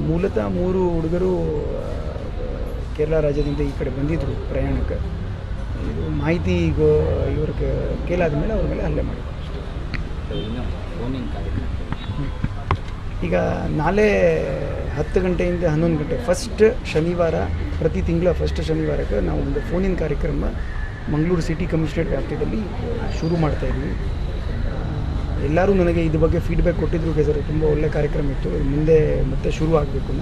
ಮೂಲತಃ 3 ಹುಡುಗರು ಕೇರಳ ರಾಜ್ಯದಿಂದ ಈ ಕಡೆ ಬಂದಿದ್ದರು ಪ್ರಯಾಣಕ್ಕೆ. ಇದು ಮಾಹಿತಿ ಇವ್ರಿಗೆ ಕೇಳಾದ ಮೇಲೆ ಅವ್ರ ಮೇಲೆ ಹಲ್ಲೆ ಮಾಡಿದ್ರು. ಇನ್ನು ಫೋನಿಂಗ್ ಕಾರ್ಯಕ್ರಮ ಈಗ ನಾಳೆ 10 ಗಂಟೆಯಿಂದ 11 ಗಂಟೆ ಫಸ್ಟ್ ಶನಿವಾರ, ಪ್ರತಿ ತಿಂಗಳ ಫಸ್ಟ್ ಶನಿವಾರಕ್ಕೆ ನಾವು ಒಂದು ಫೋನಿನ ಕಾರ್ಯಕ್ರಮ ಮಂಗಳೂರು ಸಿಟಿ ಕಮಿಷನರೇಟ್ ವ್ಯಾಪ್ತಿಯಲ್ಲಿ ಶುರು ಮಾಡ್ತಾಯಿದ್ವಿ. ಎಲ್ಲರೂ ನನಗೆ ಇದ್ರ ಬಗ್ಗೆ ಫೀಡ್ಬ್ಯಾಕ್ ಕೊಟ್ಟಿದ್ರು, ಸರ್ ತುಂಬ ಒಳ್ಳೆಯ ಕಾರ್ಯಕ್ರಮ ಇತ್ತು, ಮುಂದೆ ಮತ್ತೆ ಶುರು ಆಗಬೇಕು.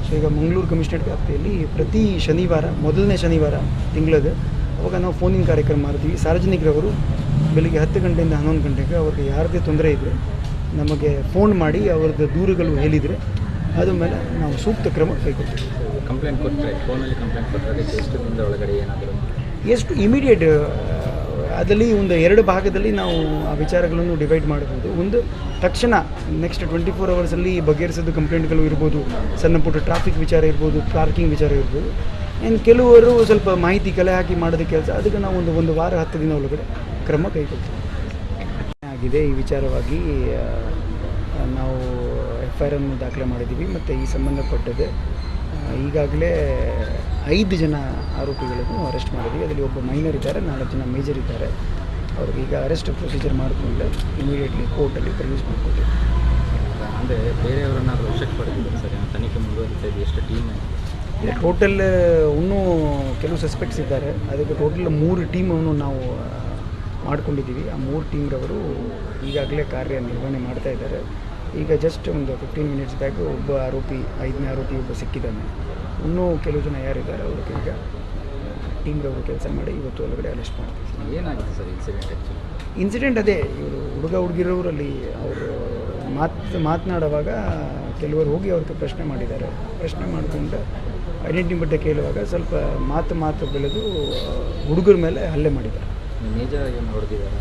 ಸೊ ಈಗ ಮಂಗಳೂರು ಕಮಿಷನರೇಟ್ ವ್ಯಾಪ್ತಿಯಲ್ಲಿ ಪ್ರತಿ ಶನಿವಾರ, ಮೊದಲನೇ ಶನಿವಾರ ತಿಂಗಳದು, ಅವಾಗ ನಾವು ಫೋನಿನ ಕಾರ್ಯಕ್ರಮ ಮಾಡ್ತೀವಿ. ಸಾರ್ವಜನಿಕರವರು ಬೆಳಿಗ್ಗೆ 10 ಗಂಟೆಯಿಂದ 11 ಗಂಟೆಗೆ ಅವ್ರಿಗೆ ಯಾರದೇ ತೊಂದರೆ ಇದ್ದರೆ ನಮಗೆ ಫೋನ್ ಮಾಡಿ ಅವ್ರದ್ದು ದೂರುಗಳು ಹೇಳಿದರೆ ಅದ್ರ ಮೇಲೆ ನಾವು ಸೂಕ್ತ ಕ್ರಮ ಕೈಗೊಳ್ತೀವಿ. ಕಂಪ್ಲೇಂಟ್ ಕೊಟ್ಟರೆ, ಫೋನಲ್ಲಿ ಕಂಪ್ಲೇಂಟ್ ಕೊಟ್ಟರೆ ಅದಕ್ಕೆ ಎಷ್ಟು ದಿನದ ಒಳಗಡೆ ಏನಾದರೂ ಎಷ್ಟು ಇಮಿಡಿಯೇಟ್ ಅದರಲ್ಲಿ ಒಂದು 2 ಭಾಗದಲ್ಲಿ ನಾವು ಆ ವಿಚಾರಗಳನ್ನು ಡಿವೈಡ್ ಮಾಡ್ಬೋದು. ಒಂದು ತಕ್ಷಣ ನೆಕ್ಸ್ಟ್ 24 ಅವರ್ಸಲ್ಲಿ ಬಗೆಹರಿಸೋದು ಕಂಪ್ಲೇಂಟ್ಗಳು ಇರ್ಬೋದು, ಸಣ್ಣ ಪುಟ್ಟ ಟ್ರಾಫಿಕ್ ವಿಚಾರ ಇರ್ಬೋದು, ಪಾರ್ಕಿಂಗ್ ವಿಚಾರ ಇರ್ಬೋದು. ಇನ್ನು ಕೆಲವರು ಸ್ವಲ್ಪ ಮಾಹಿತಿ ಕಲೆ ಹಾಕಿ ಮಾಡೋದು ಕೆಲಸ, ಅದಕ್ಕೆ ನಾವು ಒಂದು ವಾರ 10 ದಿನ ಒಳಗಡೆ ಕ್ರಮ ಕೈಗೊಳ್ತೀವಿ. ಆಗಿದೆ ಈ ವಿಚಾರವಾಗಿ ನಾವು FIR ಅನ್ನು ದಾಖಲೆ ಮಾಡಿದ್ದೀವಿ. ಮತ್ತು ಈ ಸಂಬಂಧಪಟ್ಟದ್ದು ಈಗಾಗಲೇ 5 ಜನ ಆರೋಪಿಗಳನ್ನು ಅರೆಸ್ಟ್ ಮಾಡಿದ್ದೀವಿ. ಅದರಲ್ಲಿ ಒಬ್ಬ ಮೈನರ್ ಇದ್ದಾರೆ, 4 ಜನ ಮೇಜರ್ ಇದ್ದಾರೆ. ಅವ್ರಿಗೆ ಈಗ ಅರೆಸ್ಟ್ ಪ್ರೊಸೀಜರ್ ಮಾಡಿಕೊಂಡು ಇಮಿಡಿಯೇಟ್ಲಿ ಕೋರ್ಟಲ್ಲಿ ಪ್ರೊಡ್ಯೂಸ್ ಮಾಡ್ಕೊತೀವಿ. ಅಂದರೆ ಬೇರೆಯವರನ್ನಾದರೂ ವಶಕ್ಕೆ ಪಡೆದಿದ್ದಾರೆ ಸರ್, ತನಿಖೆ ಮುಂದುವರಿತಾ ಇದೆ. ಎಷ್ಟು ಟೀಮ್ ಇಲ್ಲ, ಟೋಟಲ್ ಇನ್ನೂ ಕೆಲವು ಸಸ್ಪೆಕ್ಟ್ಸ್ ಇದ್ದಾರೆ. ಅದಕ್ಕೆ ಟೋಟಲ್ 3 ಟೀಮನ್ನು ನಾವು ಮಾಡ್ಕೊಂಡಿದ್ದೀವಿ. ಆ 3 ಟೀಮ್ರವರು ಈಗಾಗಲೇ ಕಾರ್ಯನಿರ್ವಹಣೆ ಮಾಡ್ತಾ ಇದ್ದಾರೆ. ಈಗ ಜಸ್ಟ್ ಒಂದು 15 ಮಿನಿಟ್ಸ್ ಬ್ಯಾಕ್ ಒಬ್ಬ ಆರೋಪಿ 5ನೇ ಆರೋಪಿ ಒಬ್ಬ ಸಿಕ್ಕಿದ್ದಾನೆ. ಇನ್ನೂ ಕೆಲವು ಜನ ಯಾರಿದ್ದಾರೆ ಅವ್ರಿಗೆ ಈಗ ಟೀಮ್ರವರು ಕೆಲಸ ಮಾಡಿ ಇವತ್ತು ಒಳಗಡೆ ಅರೆಸ್ಟ್ ಮಾಡ್ತೀವಿ. ಏನಾಗಿದೆ ಸರ್ ಇನ್ಸಿಡೆಂಟ್ ಆ್ಯಕ್ಚುಲಿ? ಇನ್ಸಿಡೆಂಟ್ ಅದೇ, ಇವರು ಹುಡುಗರಲ್ಲಿ ಅವರು ಮಾತನಾಡುವಾಗ ಕೆಲವರು ಹೋಗಿ ಅವ್ರಿಗೆ ಪ್ರಶ್ನೆ ಮಾಡಿದ್ದಾರೆ. ಪ್ರಶ್ನೆ ಮಾಡಿಕೊಂಡು ಐಡೆಂಟಿಟಿ ಬಗ್ಗೆ ಕೇಳುವಾಗ ಸ್ವಲ್ಪ ಮಾತು ಬೆಳೆದು ಹುಡುಗರ ಮೇಲೆ ಹಲ್ಲೆ ಮಾಡಿದ್ದಾರೆ. ಮೇಜರ್ ಏನು ಹೊಡೆದಿದ್ದಾರೆ?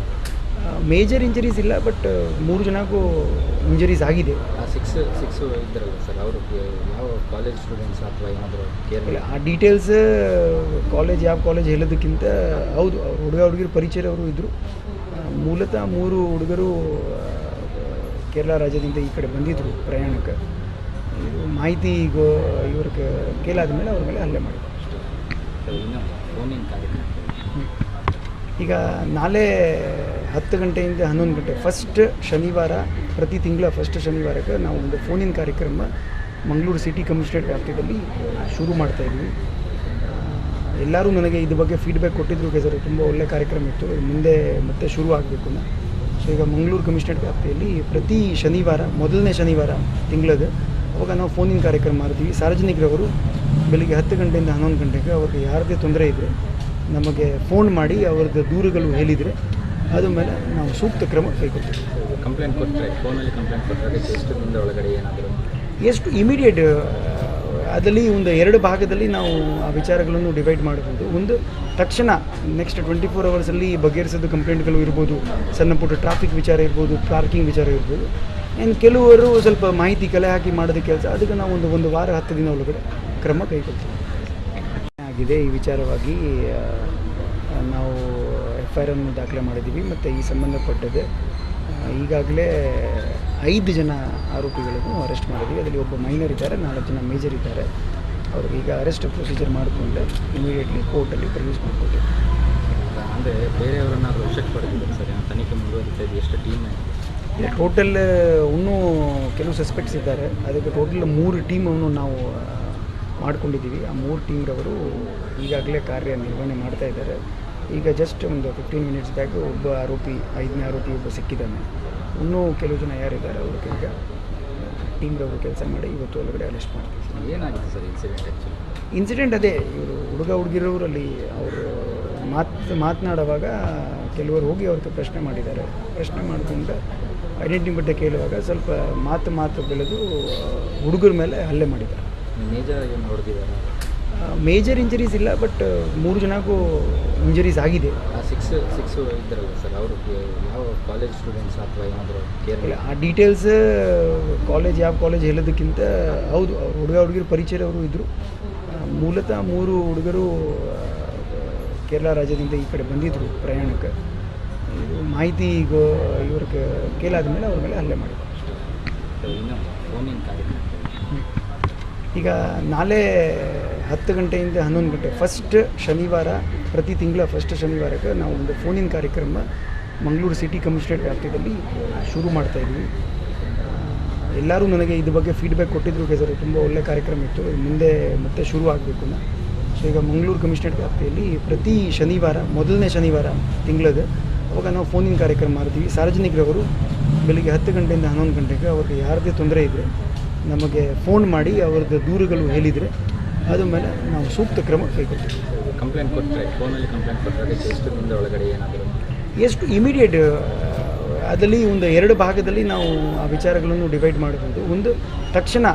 ಮೇಜರ್ ಇಂಜರೀಸ್ ಇಲ್ಲ, ಬಟ್ 3 ಜನಕ್ಕೂ ಇಂಜರೀಸ್ ಆಗಿದೆ. ಆ ಸಿಕ್ಸ್ ಇದ್ದಾರಲ್ಲ ಸರ್, ಅವರು ಯಾವ ಕಾಲೇಜ್ ಸ್ಟೂಡೆಂಟ್ಸ್ ಅಥವಾ ಏನಾದರೂ ಇಲ್ಲ, ಆ ಡೀಟೇಲ್ಸ್ ಯಾವ ಕಾಲೇಜ್ ಹೇಳೋದಕ್ಕಿಂತ ಹೌದು, ಹುಡುಗರು ಪರಿಚಯದವರು ಇದ್ದರು. ಮೂಲತಃ 3 ಹುಡುಗರು ಕೇರಳ ರಾಜ್ಯದಿಂದ ಈ ಕಡೆ ಬಂದಿದ್ದರು ಪ್ರಯಾಣಕ್ಕೆ. ಇದು ಮಾಹಿತಿ ಇವ್ರಿಗೆ ಕೇಳಾದ ಮೇಲೆ ಅವ್ರ ಮೇಲೆ ಹಲ್ಲೆ ಮಾಡಿದ್ರು. ಇನ್ನು ಫೋನಿಂಗ್ ಕಾರ್ಯಕ್ರಮ ಈಗ ನಾಳೆ 10 ಗಂಟೆಯಿಂದ 11 ಗಂಟೆ ಫಸ್ಟ್ ಶನಿವಾರ, ಪ್ರತಿ ತಿಂಗಳ ಫಸ್ಟ್ ಶನಿವಾರಕ್ಕೆ ನಾವು ಒಂದು ಫೋನಿನ ಕಾರ್ಯಕ್ರಮ ಮಂಗಳೂರು ಸಿಟಿ ಕಮಿಷನರೇಟ್ ವ್ಯಾಪ್ತಿಯಲ್ಲಿ ಶುರು ಮಾಡ್ತಾಯಿದ್ವಿ. ಎಲ್ಲರೂ ನನಗೆ ಇದ್ರ ಬಗ್ಗೆ ಫೀಡ್ಬ್ಯಾಕ್ ಕೊಟ್ಟಿದ್ರು, ಸರ್ ತುಂಬ ಒಳ್ಳೆಯ ಕಾರ್ಯಕ್ರಮ ಇತ್ತು, ಮುಂದೆ ಮತ್ತೆ ಶುರು ಆಗಬೇಕು. ಸೊ ಈಗ ಮಂಗಳೂರು ಕಮಿಷನರೇಟ್ ವ್ಯಾಪ್ತಿಯಲ್ಲಿ ಪ್ರತಿ ಶನಿವಾರ, ಮೊದಲನೇ ಶನಿವಾರ ತಿಂಗಳದು, ಅವಾಗ ನಾವು ಫೋನಿನ ಕಾರ್ಯಕ್ರಮ ಮಾಡ್ತೀವಿ. ಸಾರ್ವಜನಿಕರವರು ಬೆಳಿಗ್ಗೆ 10 ಗಂಟೆಯಿಂದ 11 ಗಂಟೆಗೆ ಅವ್ರಿಗೆ ಯಾರದೇ ತೊಂದರೆ ಇದ್ದರೆ ನಮಗೆ ಫೋನ್ ಮಾಡಿ ಅವ್ರದ್ದು ದೂರುಗಳು ಹೇಳಿದರೆ ಅದ್ರ ಮೇಲೆ ನಾವು ಸೂಕ್ತ ಕ್ರಮ ಕೈಗೊಳ್ತೀವಿ. ಕಂಪ್ಲೇಂಟ್ ಕೊಟ್ಟರೆ, ಫೋನಲ್ಲಿ ಕಂಪ್ಲೇಂಟ್ ಕೊಟ್ಟರೆ ಅದಕ್ಕೆ ಎಷ್ಟು ದಿನದ ಒಳಗಡೆ ಏನಾದರೂ ಎಷ್ಟು ಇಮಿಡಿಯೇಟ್ ಅದರಲ್ಲಿ ಒಂದು 2 ಭಾಗದಲ್ಲಿ ನಾವು ಆ ವಿಚಾರಗಳನ್ನು ಡಿವೈಡ್ ಮಾಡ್ಬೋದು. ಒಂದು ತಕ್ಷಣ ನೆಕ್ಸ್ಟ್ 24 ಅವರ್ಸಲ್ಲಿ ಬಗೆಹರಿಸೋದು ಕಂಪ್ಲೇಂಟ್ಗಳು ಇರ್ಬೋದು, ಸಣ್ಣ ಪುಟ್ಟ ಟ್ರಾಫಿಕ್ ವಿಚಾರ ಇರ್ಬೋದು, ಪಾರ್ಕಿಂಗ್ ವಿಚಾರ ಇರ್ಬೋದು. ಇನ್ನು ಕೆಲವರು ಸ್ವಲ್ಪ ಮಾಹಿತಿ ಕಲೆ ಹಾಕಿ ಮಾಡೋದು ಕೆಲಸ, ಅದಕ್ಕೆ ನಾವು ಒಂದು ವಾರ 10 ದಿನ ಒಳಗಡೆ ಕ್ರಮ ಕೈಗೊಳ್ತೀವಿ. ಆಗಿದೆ ಈ ವಿಚಾರವಾಗಿ ನಾವು FIR ಅನ್ನು ದಾಖಲೆ ಮಾಡಿದ್ದೀವಿ. ಮತ್ತು ಈ ಸಂಬಂಧಪಟ್ಟದ್ದು ಈಗಾಗಲೇ 5 ಜನ ಆರೋಪಿಗಳನ್ನು ಅರೆಸ್ಟ್ ಮಾಡಿದ್ದೀವಿ. ಅದರಲ್ಲಿ ಒಬ್ಬ ಮೈನರ್ ಇದ್ದಾರೆ, 4 ಜನ ಮೇಜರ್ ಇದ್ದಾರೆ. ಅವ್ರಿಗೆ ಈಗ ಅರೆಸ್ಟ್ ಪ್ರೊಸೀಜರ್ ಮಾಡಿಕೊಂಡು ಇಮಿಡಿಯೇಟ್ಲಿ ಕೋರ್ಟಲ್ಲಿ ಪ್ರೊಡ್ಯೂಸ್ ಮಾಡ್ಕೊತೀವಿ. ಅಂದರೆ ಬೇರೆಯವರನ್ನಾದರೂ ವಶಕ್ಕೆ ಪಡೆದಿದ್ದಾರೆ ಸರ್, ತನಿಖೆ ಮುಂದುವರಿತಾ ಇದೆ. ಎಷ್ಟು ಟೀಮ್ ಇಲ್ಲ, ಟೋಟಲ್ ಇನ್ನೂ ಕೆಲವು ಸಸ್ಪೆಕ್ಟ್ಸ್ ಇದ್ದಾರೆ. ಅದಕ್ಕೆ ಟೋಟಲ್ 3 ಟೀಮನ್ನು ನಾವು ಮಾಡ್ಕೊಂಡಿದ್ದೀವಿ. ಆ 3 ಟೀಮ್ರವರು ಈಗಾಗಲೇ ಕಾರ್ಯನಿರ್ವಹಣೆ ಮಾಡ್ತಾ ಇದ್ದಾರೆ. ಈಗ ಜಸ್ಟ್ ಒಂದು 15 ಮಿನಿಟ್ಸ್ ಬ್ಯಾಕ್ ಒಬ್ಬ ಆರೋಪಿ 5ನೇ ಆರೋಪಿ ಒಬ್ಬ ಸಿಕ್ಕಿದ್ದಾನೆ. ಇನ್ನೂ ಕೆಲವು ಜನ ಯಾರಿದ್ದಾರೆ ಅವ್ರಿಗೆ ಈಗ ಟೀಮ್ರವರು ಕೆಲಸ ಮಾಡಿ ಇವತ್ತು ಒಳಗಡೆ ಅರೆಸ್ಟ್ ಮಾಡ್ತೀವಿ. ಏನಾಗಿದೆ ಸರ್ ಇನ್ಸಿಡೆಂಟ್ ಆ್ಯಕ್ಚುಲಿ? ಇನ್ಸಿಡೆಂಟ್ ಅದೇ ಇವರು ಹುಡುಗ ಹುಡುಗಿರೋರಲ್ಲಿ ಅವರು ಮಾತನಾಡುವಾಗ ಕೆಲವರು ಹೋಗಿ ಅವ್ರಿಗೆ ಪ್ರಶ್ನೆ ಮಾಡಿದ್ದಾರೆ. ಪ್ರಶ್ನೆ ಮಾಡಿಕೊಂಡು ಐಡೆಂಟಿಟಿ ಬಗ್ಗೆ ಕೇಳುವಾಗ ಸ್ವಲ್ಪ ಮಾತು ಬೆಳೆದು ಹುಡುಗರ ಮೇಲೆ ಹಲ್ಲೆ ಮಾಡಿದ್ದಾರೆ. ಮೇಜರ್ ಏನು ಹೊಡೆದಿದ್ದಾರೆ? ಮೇಜರ್ ಇಂಜರೀಸ್ ಇಲ್ಲ, ಬಟ್ 3 ಜನಕ್ಕೂ ಇಂಜರೀಸ್ ಆಗಿದೆ. ಆ ಸಿಕ್ಸ್ ಇದ್ದಾರಲ್ಲ ಸರ್, ಅವರು ಯಾವ ಕಾಲೇಜ್ ಸ್ಟೂಡೆಂಟ್ಸ್ ಅಥವಾ ಏನಾದರೂ ಇಲ್ಲ, ಆ ಡೀಟೇಲ್ಸ್ ಯಾವ ಕಾಲೇಜ್ ಹೇಳೋದಕ್ಕಿಂತ ಹೌದು ಅವ್ರು ಹುಡುಗ ಹುಡುಗಿರು ಪರಿಚಯದವರು ಇದ್ದರು. ಮೂಲತಃ 3 ಹುಡುಗರು ಕೇರಳ ರಾಜ್ಯದಿಂದ ಈ ಕಡೆ ಬಂದಿದ್ದರು ಪ್ರಯಾಣಕ್ಕೆ. ಇದು ಮಾಹಿತಿ ಇವ್ರಿಗೆ ಕೇಳಾದ ಮೇಲೆ ಅವ್ರ ಮೇಲೆ ಹಲ್ಲೆ ಮಾಡಿದ್ರು. ಇನ್ನು ಫೋನಿನ ಕಾರ್ಯಕ್ರಮ ಈಗ ನಾಳೆ 10 ಗಂಟೆಯಿಂದ 11 ಗಂಟೆ ಫಸ್ಟ್ ಶನಿವಾರ, ಪ್ರತಿ ತಿಂಗಳ ಫಸ್ಟ್ ಶನಿವಾರಕ್ಕೆ ನಾವು ಒಂದು ಫೋನಿನ ಕಾರ್ಯಕ್ರಮ ಮಂಗಳೂರು ಸಿಟಿ ಕಮಿಷನರೇಟ್ ವ್ಯಾಪ್ತಿಯಲ್ಲಿ ಶುರು ಮಾಡ್ತಾಯಿದ್ವಿ. ಎಲ್ಲರೂ ನನಗೆ ಇದ್ರ ಬಗ್ಗೆ ಫೀಡ್ಬ್ಯಾಕ್ ಕೊಟ್ಟಿದ್ರು, ಸರ್ ತುಂಬ ಒಳ್ಳೆ ಕಾರ್ಯಕ್ರಮ ಇತ್ತು, ಮುಂದೆ ಮತ್ತೆ ಶುರು ಆಗಬೇಕು. ಸೊ ಈಗ ಮಂಗಳೂರು ಕಮಿಷನರೇಟ್ ವ್ಯಾಪ್ತಿಯಲ್ಲಿ ಪ್ರತಿ ಶನಿವಾರ, ಮೊದಲನೇ ಶನಿವಾರ ತಿಂಗಳದು, ಅವಾಗ ನಾವು ಫೋನಿನ ಕಾರ್ಯಕ್ರಮ ಮಾಡ್ತೀವಿ. ಸಾರ್ವಜನಿಕರವರು ಬೆಳಿಗ್ಗೆ 10 ಗಂಟೆಯಿಂದ 11 ಗಂಟೆಗೆ ಅವ್ರಿಗೆ ಯಾರದೇ ತೊಂದರೆ ಇದ್ದರೆ ನಮಗೆ ಫೋನ್ ಮಾಡಿ ಅವ್ರದ್ದು ದೂರುಗಳು ಹೇಳಿದರೆ ಅದ್ರ ಮೇಲೆ ನಾವು ಸೂಕ್ತ ಕ್ರಮ ಕೈಗೊಳ್ತೀವಿ. ಕಂಪ್ಲೇಂಟ್ ಕೊಟ್ಟರೆ, ಫೋನಲ್ಲಿ ಕಂಪ್ಲೇಂಟ್ ಕೊಟ್ಟರೆ ಅದಕ್ಕೆ ಎಷ್ಟು ದಿನದ ಒಳಗಡೆ ಏನಾದರೂ ಎಷ್ಟು ಇಮಿಡಿಯೇಟ್ ಅದರಲ್ಲಿ ಒಂದು 2 ಭಾಗದಲ್ಲಿ ನಾವು ಆ ವಿಚಾರಗಳನ್ನು ಡಿವೈಡ್ ಮಾಡ್ಬೋದು. ಒಂದು ತಕ್ಷಣ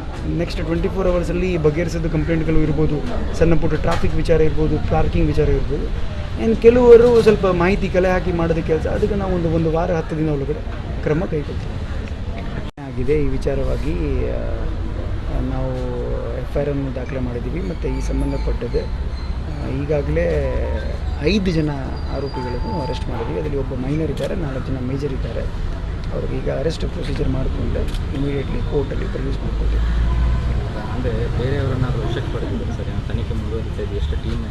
ನೆಕ್ಸ್ಟ್ 24 ಅವರ್ಸಲ್ಲಿ ಬಗೆಹರಿಸೋದು ಕಂಪ್ಲೇಂಟ್ಗಳು ಇರ್ಬೋದು, ಸಣ್ಣ ಪುಟ್ಟ ಟ್ರಾಫಿಕ್ ವಿಚಾರ ಇರ್ಬೋದು, ಪಾರ್ಕಿಂಗ್ ವಿಚಾರ ಇರ್ಬೋದು. ಆ್ಯಂಡ್ ಕೆಲವರು ಸ್ವಲ್ಪ ಮಾಹಿತಿ ಕಲೆ ಹಾಕಿ ಮಾಡೋದು ಕೆಲಸ, ಅದಕ್ಕೆ ನಾವು ಒಂದು ವಾರ 10 ದಿನ ಒಳಗಡೆ ಕ್ರಮ ಕೈಗೊಳ್ತೀವಿ. ಆಗಿದೆ ಈ ವಿಚಾರವಾಗಿ ನಾವು FIR ಅನ್ನು ದಾಖಲೆ ಮಾಡಿದ್ದೀವಿ. ಮತ್ತು ಈ ಸಂಬಂಧಪಟ್ಟದ್ದು ಈಗಾಗಲೇ 5 ಜನ ಆರೋಪಿಗಳನ್ನು ಅರೆಸ್ಟ್ ಮಾಡಿದ್ದೀವಿ. ಅದರಲ್ಲಿ ಒಬ್ಬ ಮೈನರ್ ಇದ್ದಾರೆ, 4 ಜನ ಮೇಜರ್ ಇದ್ದಾರೆ. ಅವ್ರಿಗೆ ಈಗ ಅರೆಸ್ಟ್ ಪ್ರೊಸೀಜರ್ ಮಾಡಿಕೊಂಡು ಇಮಿಡಿಯೇಟ್ಲಿ ಕೋರ್ಟಲ್ಲಿ ಪ್ರೊಡ್ಯೂಸ್ ಮಾಡ್ಕೊಳ್ತೀವಿ. ಅಂದರೆ ಬೇರೆಯವರನ್ನಾದರೂ ವಶಕ್ಕೆ ಪಡೆದಿದ್ದಾರೆ ಸರ್, ತನಿಖೆ ಮುಂದುವರಿತಾ ಇದೆ. ಎಷ್ಟು ಟೀಮ್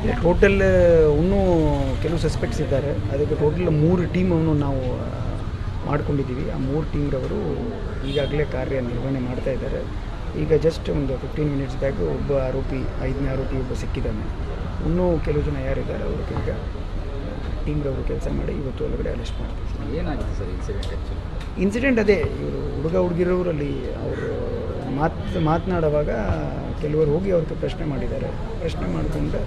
ಇಲ್ಲ, ಟೋಟಲ್ ಇನ್ನೂ ಕೆಲವು ಸಸ್ಪೆಕ್ಟ್ಸ್ ಇದ್ದಾರೆ. ಅದಕ್ಕೆ ಟೋಟಲ್ 3 ಟೀಮನ್ನು ನಾವು ಮಾಡ್ಕೊಂಡಿದ್ದೀವಿ. ಆ 3 ಟೀಮ್ರವರು ಈಗಾಗಲೇ ಕಾರ್ಯನಿರ್ವಹಣೆ ಮಾಡ್ತಾ ಇದ್ದಾರೆ. ಈಗ ಜಸ್ಟ್ ಒಂದು 15 ಮಿನಿಟ್ಸ್ ಬ್ಯಾಕ್ ಒಬ್ಬ ಆರೋಪಿ, 5ನೇ ಆರೋಪಿ ಒಬ್ಬ ಸಿಕ್ಕಿದ್ದಾನೆ. ಇನ್ನೂ ಕೆಲವು ಜನ ಯಾರಿದ್ದಾರೆ ಅವ್ರಿಗೆ ಈಗ ಟೀಮ್ರವರು ಕೆಲಸ ಮಾಡಿ ಇವತ್ತು ಒಳಗಡೆ ಅರೆಸ್ಟ್ ಮಾಡ್ತೀವಿ. ಏನಾಗಿದೆ ಸರ್ ಇನ್ಸಿಡೆಂಟ್? ಇನ್ಸಿಡೆಂಟ್ ಅದೇ ಇವರು ಹುಡುಗ ಹುಡುಗಿರೋರಲ್ಲಿ ಅವರು ಮಾತನಾಡುವಾಗ ಕೆಲವರು ಹೋಗಿ ಅವ್ರಿಗೆ ಪ್ರಶ್ನೆ ಮಾಡಿದ್ದಾರೆ. ಪ್ರಶ್ನೆ ಮಾಡಿಕೊಂಡು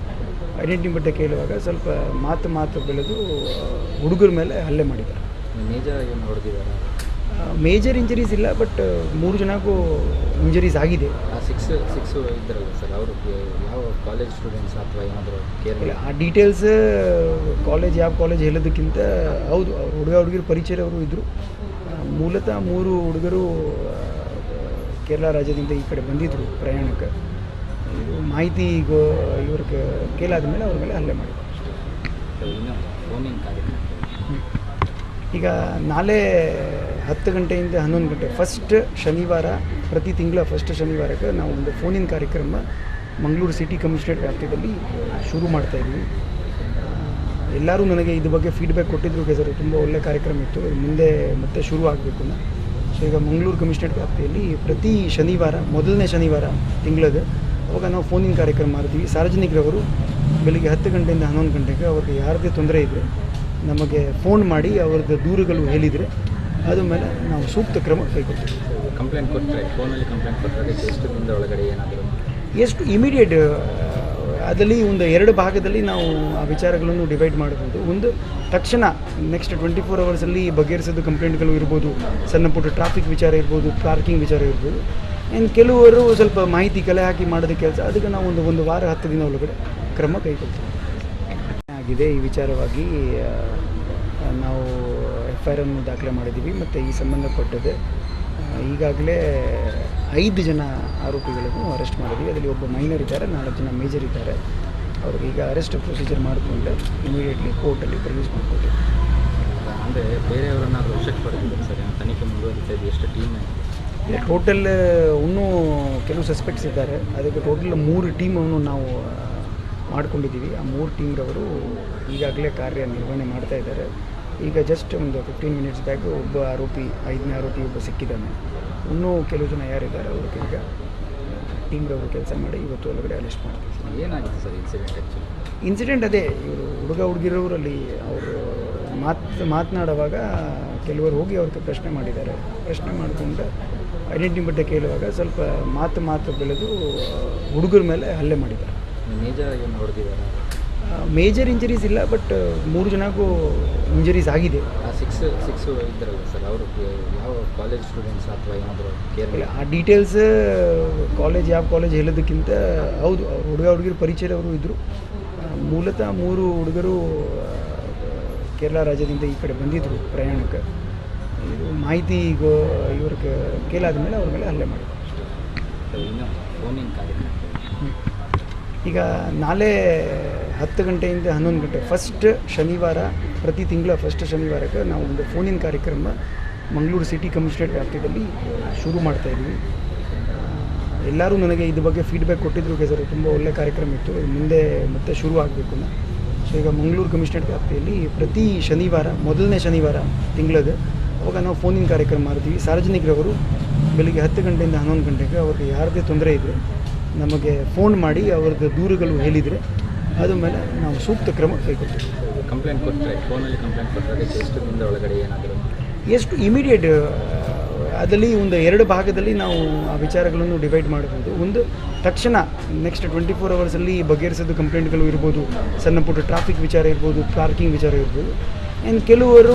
ಐಡೆಂಟಿಟಿ ಬಗ್ಗೆ ಕೇಳುವಾಗ ಸ್ವಲ್ಪ ಮಾತು ಬೆಳೆದು ಹುಡುಗರ ಮೇಲೆ ಹಲ್ಲೆ ಮಾಡಿದ್ದಾರೆ. ಮೇಜರ್ ಏನು ಹೊಡೆದಿದ್ದಾರೆ? ಮೇಜರ್ ಇಂಜರೀಸ್ ಇಲ್ಲ, ಬಟ್ 3 ಜನಕ್ಕೂ ಇಂಜರೀಸ್ ಆಗಿದೆ. ಆ ಸಿಕ್ಸ್ ಇದ್ದಾರಲ್ಲ ಸರ್, ಅವರು ಯಾವ ಕಾಲೇಜ್ ಸ್ಟೂಡೆಂಟ್ಸ್ ಅಥವಾ ಏನಾದರೂ ಇಲ್ಲ, ಆ ಡೀಟೇಲ್ಸ್ ಯಾವ ಕಾಲೇಜ್ ಹೇಳೋದಕ್ಕಿಂತ ಹೌದು ಅವ್ರು ಹುಡುಗ ಹುಡುಗಿರು ಪರಿಚಯದವರು ಇದ್ದರು. ಮೂಲತಃ 3 ಹುಡುಗರು ಕೇರಳ ರಾಜ್ಯದಿಂದ ಈ ಕಡೆ ಬಂದಿದ್ದರು ಪ್ರಯಾಣಕ್ಕೆ. ಇದು ಮಾಹಿತಿ ಇವ್ರಿಗೆ ಕೇಳಾದ ಮೇಲೆ ಅವ್ರ ಮೇಲೆ ಹಲ್ಲೆ ಮಾಡಿದ್ರು. ಇನ್ನು ಫೋನಿನ ಕಾರ್ಯಕ್ರಮ ಈಗ ನಾಳೆ 10 ಗಂಟೆಯಿಂದ 11 ಗಂಟೆ ಫಸ್ಟ್ ಶನಿವಾರ, ಪ್ರತಿ ತಿಂಗಳ ಫಸ್ಟ್ ಶನಿವಾರಕ್ಕೆ ನಾವು ಒಂದು ಫೋನಿನ ಕಾರ್ಯಕ್ರಮ ಮಂಗಳೂರು ಸಿಟಿ ಕಮಿಷನರೇಟ್ ವ್ಯಾಪ್ತಿಯಲ್ಲಿ ಶುರು ಮಾಡ್ತಾಯಿದ್ವಿ. ಎಲ್ಲರೂ ನನಗೆ ಇದ್ರ ಬಗ್ಗೆ ಫೀಡ್ಬ್ಯಾಕ್ ಕೊಟ್ಟಿದ್ರು, ಸರ್ ತುಂಬ ಒಳ್ಳೆ ಕಾರ್ಯಕ್ರಮ ಇತ್ತು, ಮುಂದೆ ಮತ್ತೆ ಶುರು ಆಗಬೇಕು. ಸೊ ಈಗ ಮಂಗಳೂರು ಕಮಿಷನರೇಟ್ ವ್ಯಾಪ್ತಿಯಲ್ಲಿ ಪ್ರತಿ ಶನಿವಾರ, ಮೊದಲನೇ ಶನಿವಾರ ತಿಂಗಳದು, ಅವಾಗ ನಾವು ಫೋನಿನ ಕಾರ್ಯಕ್ರಮ ಮಾಡ್ತೀವಿ. ಸಾರ್ವಜನಿಕರವರು ಬೆಳಿಗ್ಗೆ 10 ಗಂಟೆಯಿಂದ 11 ಗಂಟೆಗೆ ಅವ್ರಿಗೆ ಯಾರದೇ ತೊಂದರೆ ಇದ್ದರೆ ನಮಗೆ ಫೋನ್ ಮಾಡಿ ಅವ್ರದ್ದು ದೂರುಗಳು ಹೇಳಿದರೆ ಅದ್ರ ಮೇಲೆ ನಾವು ಸೂಕ್ತ ಕ್ರಮ ಕೈಗೊಳ್ತೀವಿ. ಕಂಪ್ಲೇಂಟ್ ಕೊಟ್ಟರೆ, ಫೋನಲ್ಲಿ ಕಂಪ್ಲೇಂಟ್ ಕೊಟ್ಟರೆ ಅದಕ್ಕೆ ಎಷ್ಟು ದಿನದ ಒಳಗಡೆ ಏನಾದರೂ ಎಷ್ಟು ಇಮಿಡಿಯೇಟ್ ಅದರಲ್ಲಿ ಒಂದು 2 ಭಾಗದಲ್ಲಿ ನಾವು ಆ ವಿಚಾರಗಳನ್ನು ಡಿವೈಡ್ ಮಾಡ್ಬೋದು. ಒಂದು ತಕ್ಷಣ ನೆಕ್ಸ್ಟ್ 24 ಅವರ್ಸಲ್ಲಿ ಬಗೆಹರಿಸೋದು ಕಂಪ್ಲೇಂಟ್ಗಳು ಇರ್ಬೋದು, ಸಣ್ಣ ಪುಟ್ಟ ಟ್ರಾಫಿಕ್ ವಿಚಾರ ಇರ್ಬೋದು, ಪಾರ್ಕಿಂಗ್ ವಿಚಾರ ಇರ್ಬೋದು. ಆ್ಯಂಡ್ ಕೆಲವರು ಸ್ವಲ್ಪ ಮಾಹಿತಿ ಕಲೆ ಹಾಕಿ ಮಾಡೋದು ಕೆಲಸ, ಅದಕ್ಕೆ ನಾವು ಒಂದು ವಾರ 10 ದಿನ ಒಳಗಡೆ ಕ್ರಮ ಕೈಗೊಳ್ತೀವಿ. ಆಗಿದೆ ಈ ವಿಚಾರವಾಗಿ ನಾವು FIR ಅನ್ನು ದಾಖಲೆ ಮಾಡಿದ್ದೀವಿ. ಮತ್ತು ಈ ಸಂಬಂಧಪಟ್ಟದ್ದು ಈಗಾಗಲೇ 5 ಜನ ಆರೋಪಿಗಳನ್ನು ಅರೆಸ್ಟ್ ಮಾಡಿದ್ದೀವಿ. ಅದರಲ್ಲಿ ಒಬ್ಬ ಮೈನರ್ ಇದ್ದಾರೆ, 4 ಜನ ಮೇಜರ್ ಇದ್ದಾರೆ. ಅವ್ರಿಗೆ ಈಗ ಅರೆಸ್ಟ್ ಪ್ರೊಸೀಜರ್ ಮಾಡಿಕೊಂಡು ಇಮಿಡಿಯೇಟ್ಲಿ ಕೋರ್ಟಲ್ಲಿ ಪ್ರೊಡ್ಯೂಸ್ ಮಾಡ್ಕೊಳ್ತೀವಿ. ಅಂದರೆ ಬೇರೆಯವರನ್ನಾದರೂ ವಶಕ್ಕೆ ಪಡೆದಿದ್ದಾರೆ ಸರ್, ತನಿಖೆ ಮುಂದುವರಿತಾ ಇದೆ. ಎಷ್ಟು ಟೀಮ್ ಇಲ್ಲ, ಟೋಟಲ್ ಇನ್ನೂ ಕೆಲವು ಸಸ್ಪೆಕ್ಟ್ಸ್ ಇದ್ದಾರೆ. ಅದಕ್ಕೆ ಟೋಟಲ್ 3 ಟೀಮನ್ನು ನಾವು ಮಾಡ್ಕೊಂಡಿದ್ದೀವಿ. ಆ 3 ಟೀಮ್ರವರು ಈಗಾಗಲೇ ಕಾರ್ಯನಿರ್ವಹಣೆ ಮಾಡ್ತಾ ಇದ್ದಾರೆ. ಈಗ ಜಸ್ಟ್ ಒಂದು 15 ಮಿನಿಟ್ಸ್ ಬ್ಯಾಕ್ ಒಬ್ಬ ಆರೋಪಿ, 5ನೇ ಆರೋಪಿ ಒಬ್ಬ ಸಿಕ್ಕಿದ್ದಾನೆ. ಇನ್ನೂ ಕೆಲವು ಜನ ಯಾರಿದ್ದಾರೆ ಅವ್ರಿಗೆ ಈಗ ಟೀಮ್ರವರು ಕೆಲಸ ಮಾಡಿ ಇವತ್ತು ಒಳಗಡೆ ಅರೆಸ್ಟ್ ಮಾಡ್ತೀವಿ. ಏನಾಗಿದೆ ಸರ್ ಇನ್ಸಿಡೆಂಟ್? ಇನ್ಸಿಡೆಂಟ್ ಅದೇ ಇವರು ಹುಡುಗ ಹುಡುಗಿರೋರಲ್ಲಿ ಅವರು ಮಾತನಾಡುವಾಗ ಕೆಲವರು ಹೋಗಿ ಅವ್ರಿಗೆ ಪ್ರಶ್ನೆ ಮಾಡಿದ್ದಾರೆ. ಪ್ರಶ್ನೆ ಮಾಡಿಕೊಂಡು ಐಡೆಂಟಿಟಿ ಬಗ್ಗೆ ಕೇಳುವಾಗ ಸ್ವಲ್ಪ ಮಾತು ಬೆಳೆದು ಹುಡುಗರ ಮೇಲೆ ಹಲ್ಲೆ ಮಾಡಿದ್ದಾರೆ. ಮೇಜರ್ ಏನು ಹೊಡೆದಿದ್ದಾರೆ? ಮೇಜರ್ ಇಂಜರೀಸ್ ಇಲ್ಲ, ಬಟ್ 3 ಜನಕ್ಕೂ ಇಂಜರೀಸ್ ಆಗಿದೆ. ಆ ಸಿಕ್ಸ್ ಇದ್ದಾರಲ್ಲ ಸರ್, ಅವರು ಯಾವ ಕಾಲೇಜ್ ಸ್ಟೂಡೆಂಟ್ಸ್ ಅಥವಾ ಏನಾದರೂ ಇಲ್ಲ, ಆ ಡೀಟೇಲ್ಸ್ ಯಾವ ಕಾಲೇಜ್ ಹೇಳೋದಕ್ಕಿಂತ ಹೌದು ಅವ್ರು ಹುಡುಗರು ಪರಿಚಯದವರು ಇದ್ದರು. ಮೂಲತಃ 3 ಹುಡುಗರು ಕೇರಳ ರಾಜ್ಯದಿಂದ ಈ ಕಡೆ ಬಂದಿದ್ದರು ಪ್ರಯಾಣಕ್ಕೆ. ಇದು ಮಾಹಿತಿ ಇವ್ರಿಗೆ ಕೇಳಾದ ಮೇಲೆ ಅವ್ರ ಮೇಲೆ ಹಲ್ಲೆ ಮಾಡಿದ್ರು. ಇನ್ನು ಫೋನಿನ ಕಾರ್ಯಕ್ರಮ ಈಗ ನಾಳೆ 10 ಗಂಟೆಯಿಂದ 11 ಗಂಟೆ ಫಸ್ಟ್ ಶನಿವಾರ, ಪ್ರತಿ ತಿಂಗಳ ಫಸ್ಟ್ ಶನಿವಾರಕ್ಕೆ ನಾವು ಒಂದು ಫೋನಿನ ಕಾರ್ಯಕ್ರಮ ಮಂಗಳೂರು ಸಿಟಿ ಕಮಿಷನರೇಟ್ ವ್ಯಾಪ್ತಿಯಲ್ಲಿ ಶುರು ಮಾಡ್ತಾಯಿದ್ವಿ. ಎಲ್ಲರೂ ನನಗೆ ಇದ್ರ ಬಗ್ಗೆ ಫೀಡ್ಬ್ಯಾಕ್ ಕೊಟ್ಟಿದ್ರು, ಸರ್ ತುಂಬ ಒಳ್ಳೆಯ ಕಾರ್ಯಕ್ರಮ ಇತ್ತು, ಮುಂದೆ ಮತ್ತೆ ಶುರು ಆಗಬೇಕು ಅಂತ. ಸೊ ಈಗ ಮಂಗಳೂರು ಕಮಿಷನರೇಟ್ ವ್ಯಾಪ್ತಿಯಲ್ಲಿ ಪ್ರತಿ ಶನಿವಾರ, ಮೊದಲನೇ ಶನಿವಾರ ತಿಂಗಳದು, ಅವಾಗ ನಾವು ಫೋನಿನ ಕಾರ್ಯಕ್ರಮ ಮಾಡ್ತೀವಿ. ಸಾರ್ವಜನಿಕರವರು ಬೆಳಿಗ್ಗೆ 10 ಗಂಟೆಯಿಂದ 11 ಗಂಟೆಗೆ ಅವ್ರಿಗೆ ಯಾರದೇ ತೊಂದರೆ ಇದ್ದರೆ ನಮಗೆ ಫೋನ್ ಮಾಡಿ ಅವ್ರದ್ದು ದೂರುಗಳು ಹೇಳಿದರೆ ಅದ್ರ ಮೇಲೆ ನಾವು ಸೂಕ್ತ ಕ್ರಮ ಕೈಗೊಳ್ತೀವಿ. ಕಂಪ್ಲೇಂಟ್ ಕೊಟ್ಟರೆ, ಫೋನಲ್ಲಿ ಕಂಪ್ಲೇಂಟ್ ಕೊಟ್ಟರೆ ಅದಕ್ಕೆ ಎಷ್ಟು ದಿನದ ಒಳಗಡೆ ಏನಾದರೂ ಎಷ್ಟು ಇಮಿಡಿಯೇಟ್ ಅದರಲ್ಲಿ ಒಂದು 2 ಭಾಗದಲ್ಲಿ ನಾವು ಆ ವಿಚಾರಗಳನ್ನು ಡಿವೈಡ್ ಮಾಡ್ಬೋದು. ಒಂದು ತಕ್ಷಣ ನೆಕ್ಸ್ಟ್ 24 ಅವರ್ಸಲ್ಲಿ ಬಗೆಹರಿಸೋದು ಕಂಪ್ಲೇಂಟ್ಗಳು ಇರ್ಬೋದು, ಸಣ್ಣ ಪುಟ್ಟ ಟ್ರಾಫಿಕ್ ವಿಚಾರ ಇರ್ಬೋದು, ಪಾರ್ಕಿಂಗ್ ವಿಚಾರ ಇರ್ಬೋದು. ಆ್ಯಂಡ್ ಕೆಲವರು